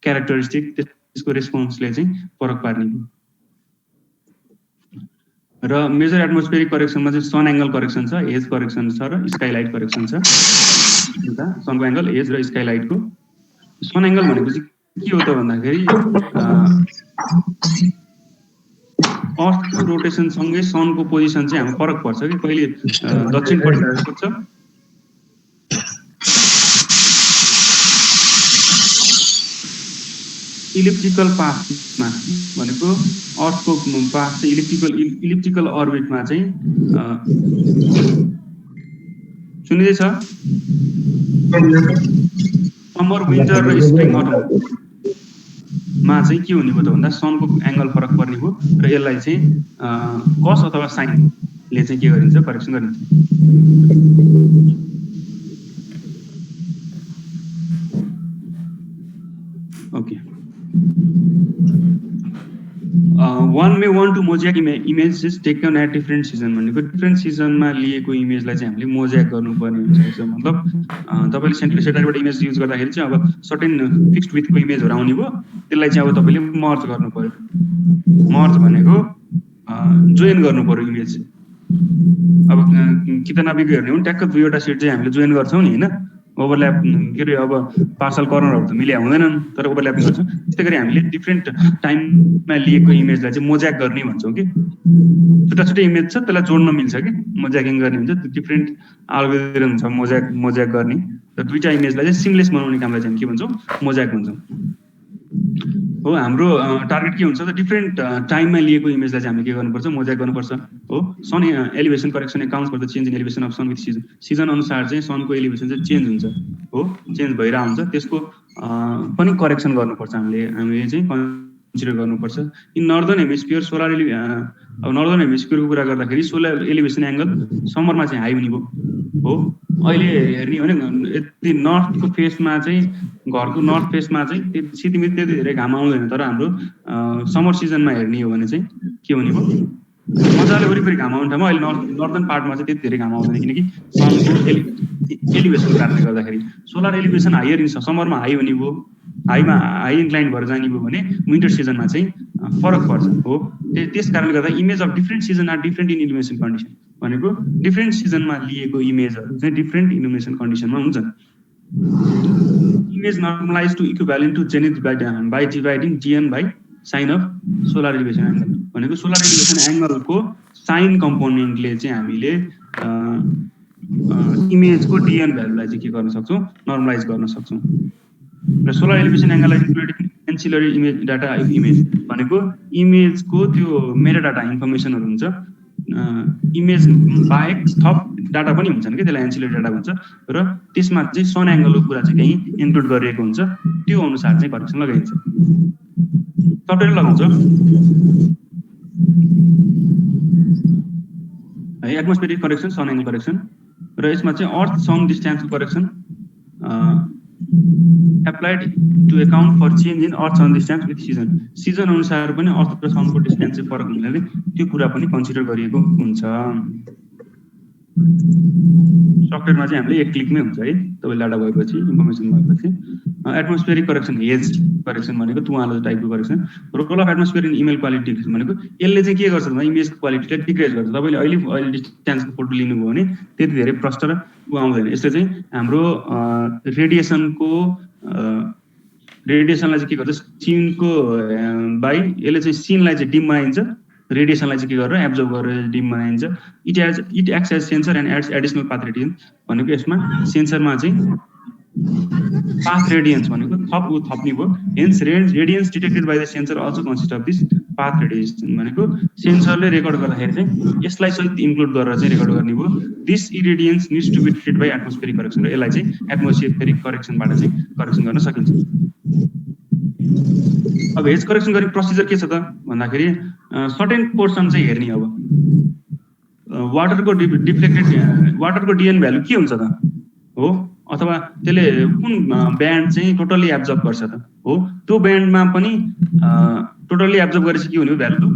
क्यारेक्टरिस्टिक, त्यसको रेस्पोन्सले चाहिँ फरक पार्ने भयो। र मेजर एटमोस्फेरिक करेक्सनमा चाहिँ सन एङ्गल करेक्सन छ, एज करेक्सन छ र स्काइलाइट करेक्सन छ। एउटा सनको एङ्गल, एज र स्काइलाइटको। सन एङ्गल भनेको चाहिँ के हो त भन्दाखेरि अर्थको रोटेसनसँगै सनको पोजिसन चाहिँ हाम्रो फरक पर्छ कि कहिले दक्षिणपट्टि पुग्छ इलिप्टिकल पाथमा भनेको अर्थको पाथ चाहिँ इलिप्टिकल अर्बिटमा चाहिँ सुनिँदैछ समर विन्टर र स्प्रिङ अटममा चाहिँ के हुने भयो त भन्दा सनको एङ्गल फरक पर्ने भयो र यसलाई चाहिँ कस अथवा साइनले चाहिँ के गरिन्छ करेक्सन गरिन्छ। Okay one may want to mosaic image is taken at different season भनेको डिफ्रेन्ट सिजनमा लिएको इमेजलाई चाहिँ हामीले मोजाइक गर्नुपर्ने हुन्छ। मतलब तपाईले सेटेलाइटबाट इमेज युज गर्दाखेरि चाहिँ अब सर्टेन फिक्स्ड विथको इमेजहरु आउने भयो, त्यसलाई चाहिँ अब तपाईले मर्ज गर्नु पर्यो। मर्ज भनेको जोइन गर्नु पर्यो इमेज। अब कितानाबिक हेर्ने हो भने ट्याक्क दुईवटा सेट चाहिँ हामीले जोइन गर्छौं नि हैन, ओभरल्याप के रे अब पार्सल कर्नरहरु त मिले हुँदैनन् तर ओभरल्यापिङ गर्छौं। त्यस्तै गरी हामीले डिफ्रेन्ट टाइममा लिएको इमेजलाई चाहिँ मोजाइक गर्ने भन्छौं कि छुट्टा छुट्टै इमेज छ त्यसलाई जोड्न मिल्छ कि मोजाइकिङ गर्ने हुन्छ। डिफ्रेन्ट एल्गोरिदम छ मोजाइक गर्ने र दुईटा इमेजलाई चाहिँ सिमलेस बनाउने कामलाई चाहिँ के भन्छौं मोजाइक भन्छौं। हो हाम्रो टार्गेट के हुन्छ त डिफ्रेन्ट टाइममा लिएको इमेजलाई चाहिँ हामीले के गर्नुपर्छ मोजाइक गर्नुपर्छ। हो sun elevation correction accounts for the change in elevation of sun with season. Season अनुसार चाहिँ सनको एलिभेसन चाहिँ चेन्ज हुन्छ, हो चेन्ज भइरा हुन्छ, त्यसको पनि करेक्सन गर्नुपर्छ। हामीले चाहिँ कन्सिडर गर्नुपर्छ। इन नर्दर्न हेमिस्फियर सोलर अब नर्दर्न हेमिस्फियरको कुरा गर्दाखेरि सोलर एलिभेसन एंगल समरमा चाहिँ हाई हुने भयो। हो अहिले हेर्ने हो भने यति नर्थको फेसमा चाहिँ घरको नर्थ फेसमा चाहिँ त्यति धेरै घाम आउँदैन, तर हाम्रो समर सिजनमा हेर्ने हो भने चाहिँ के हुने भयो मजाले वरिपरि घाम आउने ठाउँमा अहिले नर्दर्न पार्टमा चाहिँ त्यति धेरै घाम आउँदैन किनकि सनको एलिभेसन कारणले गर्दाखेरि। सोलर एलिभेसन हायर इन समरमा हाई हुने भयो, हाई इन्क्लाइन भएर जाने भयो भने विन्टर सिजनमा चाहिँ फरक पर्छ। हो त्यस कारणले गर्दा image of different season are different in illumination condition भनेको डिफ्रेन्ट सिजनमा लिएको इमेजहरु चाहिँ डिफ्रेन्ट इल्युमिनेसन कन्डिसनमा हुन्छन्। Image normalize to equivalent to zenith by dividing GN by sine of solar elevation angle भनेको सोलर एलिभेसन एंगलको साइन कम्पोनेन्टले चाहिँ हामीले इमेजको DN भ्यालुलाई चाहिँ के गर्न सक्छौं नर्मलाइज गर्न सक्छौं। र solar elevation angle including ancillary image data image भनेको इमेजको त्यो मेटा डाटा इन्फर्मेसनहरु हुन्छ, इमेज बाहेक थप डाटा पनि हुन्छन् के त्यसलाई एन्सिलरी डाटा भन्छ र त्यसमा चाहिँ सन एंगलको कुरा चाहिँ कहीं इन्क्लुड गरिएको हुन्छ, त्यो अनुसार चाहिँ करेक्सन लगाइन्छ। सफ्टवेयर लगाउँछ है एटमोस्फेरिक करेक्सन सन एंगल करेक्सन र यसमा चाहिँ अर्थ सन डिस्टेन्सको correction applied to account for change in earth sun distance with season। Season अनुसार पनि अर्थ र सनको डिस्टेन्स चाहिँ फरक हुनाले त्यो कुरा पनि कन्सिडर गरिएको हुन्छ। सफ्टवेयरमा चाहिँ हामीले एक क्लिकमै हुन्छ है तपाईले डाटा भएपछि इन्फर्मेसन भएपछि। एटमोस्फेरिक करेक्सन हेज करेक्सन भनेको तुवालो टाइपको correction. Role of atmosphere in image quality भनेको यसले चाहिँ के गर्छ भन्दा इमेजको क्वालिटीलाई डिक्रिज गर्छ। तपाईले अहिले डिस्टेन्सको फोटो लिनुभयो भने त्यति धेरै प्रष्ट र आउँदैन। यसले चाहिँ हाम्रो रेडिएसनलाई चाहिँ के गर्छ सिनको बाइ यसले चाहिँ सिनलाई चाहिँ डिम बनाइन्छ, रेडिएसनलाई चाहिँ के गरेर एब्जर्ब गरेर डिम बनाइन्छ। It acts as sensor and adds additional path radiance भनेको यसमा सेन्सरमा चाहिँ पाथ रेडियन्स भनेको थप्ने भयो। Hence radiance detected by the sensor also consist of this path radiation भनेको सेन्सरले रेकर्ड गर्दाखेरि चाहिँ यसलाई सहित इन्क्लुड गरेर चाहिँ रेकर्ड गर्ने भयो। This irradiance needs to be treated by atmospheric correction र यसलाई चाहिँ एटमोस्फेरिक करेक्सनबाट चाहिँ करेक्सन गर्न सकिन्छ। अब हेज करेक्सन गर्ने प्रोसिजर के छ त भन्दाखेरि सर्टेन पोर्सन चाहिँ हेर्ने। अब वाटरको DN भ्यालु के हुन्छ त हो अथवा त्यसले कुन ब्यान्ड चाहिँ टोटली एब्जर्ब गर्छ त हो त्यो ब्यान्डमा पनि टोटली एब्जर्ब गरेपछि के हुने भ्यालु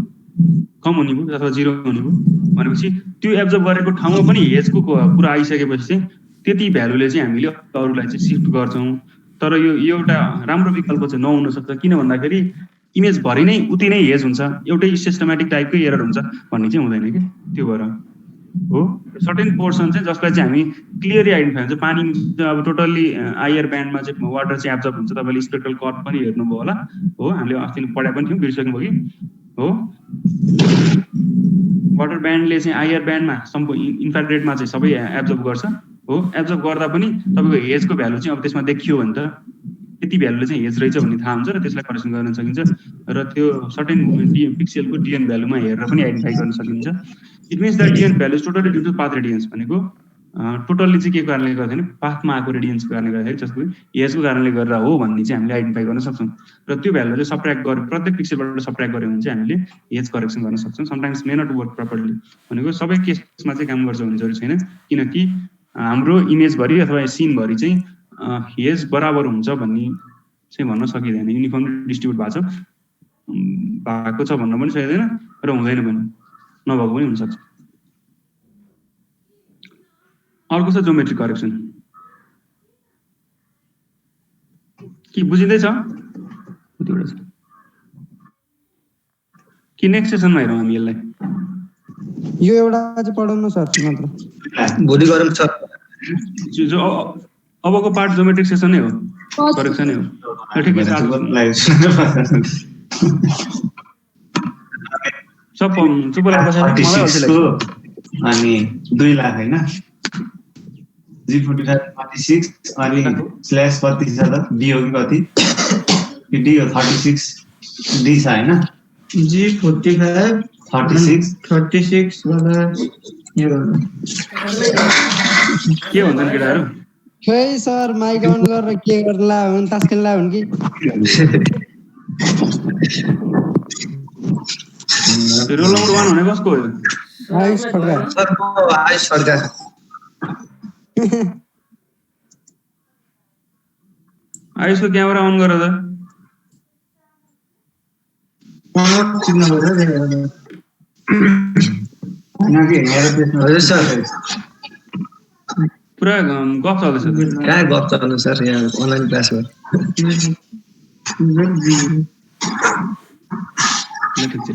कम हुने भयो अथवा 0 हुने भयो भनेपछि त्यो एब्जर्ब गरेको ठाउँमा पनि हेजको कुरा आइसकेपछि चाहिँ त्यति भ्यालुले चाहिँ हामीले अरूलाई चाहिँ शिफ्ट गर्छौं। तर यो एउटा राम्रो विकल्प चाहिँ नहुन सक्छ किन भन्दाखेरि इमेज भरि नै उति नै हेज हुन्छ, एउटै सिस्टमेटिक टाइपकै एरर हुन्छ भन्ने चाहिँ हुँदैन कि। त्यो भएर हो सर्टेन पोर्सन चाहिँ जसलाई चाहिँ हामी क्लियरली आइडेन्टिफाई हुन्छ। पानी चाहिँ अब टोटल्ली आइआर ब्यान्डमा चाहिँ वाटर चाहिँ एब्जर्ब हुन्छ। तपाईँले स्पेक्ट्रल कर्भ पनि हेर्नुभयो होला हो, हामीले अस्ति पढाइ पनि थियौँ, बिर्सिसक्नुभयो कि हो। वाटर ब्यान्डले चाहिँ आइआर ब्यान्डमा इन्फ्रारेडमा चाहिँ सबै एब्जर्ब गर्छ हो। एब्जर्ब गर्दा पनि तपाईँको हेजको भ्यालु चाहिँ अब त्यसमा देखियो भने त यति भ्यालुले चाहिँ हेज रहेछ भन्ने थाहा हुन्छ र त्यसलाई करेक्सन गर्न सकिन्छ र त्यो सर्टेन पिक्सेलको डिएन भ्यालुमा हेरेर पनि आइडेन्टिफाई गर्न सकिन्छ। It means that DN value is totally due to path radiance भनेको टोटल्ली चाहिँ के कारणले गर्दैन, पाथमा आएको रेडियन्सको कारणले गर्दाखेरि जसको हेजको कारणले गर्दा हो भन्ने चाहिँ हामीले आइडेन्टिफाई गर्न सक्छौँ। र त्यो भ्यालु चाहिँ सब्ट्र्याक्ट गरेर प्रत्येक पिक्सेलबाट सब्ट्र्याक्ट गऱ्यो भने चाहिँ हामीले हेज करेक्सन गर्न सक्छौँ। Sometimes may not work properly भनेको सबै केसमा चाहिँ काम गर्छ भन्ने जरुरी छैन, किनकि हाम्रो इमेजभरि अथवा सिनभरि चाहिँ हेज बराबर हुन्छ भन्ने चाहिँ भन्न सकिँदैन। युनिफर्मली डिस्ट्रिब्युट भएको छ भन्न पनि सकिँदैन र हुँदैन पनि, नभएको पनि हुनसक्छ। अर्को छ ज्योमेट्रिक करेक्सन। के बुझिँदैछ कि नेक्स्ट सेसनमा हेरौँ हामी यसलाई? यो एउटा चाहिँ पढाउनु सर मात्र, भोलि गरौँ सर। जो अबको पार्ट ज्योमेट्रिक सेसन नै हो, करेक्सन नै हो। ठिकै छ, सब चुप अनि 2 लाख हैन, G45 46 अनि स्ल्यास 35 डी हो कि कति? डी हो 36 डी छ हैन? G45 36 वाला यो के भन्छन् केटाहरू? खै सर माइक अन गरेर के गर्ला हुन्, तास खेल्ला हुन् कि? रोल नम्बर 1 भने कसको हो? आयुष खड्का। सर आयुष खड्का। आयुषको क्यामेरा अन गर त। हजुर सर, पुरा गफ चल्दैछ। कहाँ गफ चल्नु सर, यहाँ अनलाइन क्लास हो। ल ठिक छ।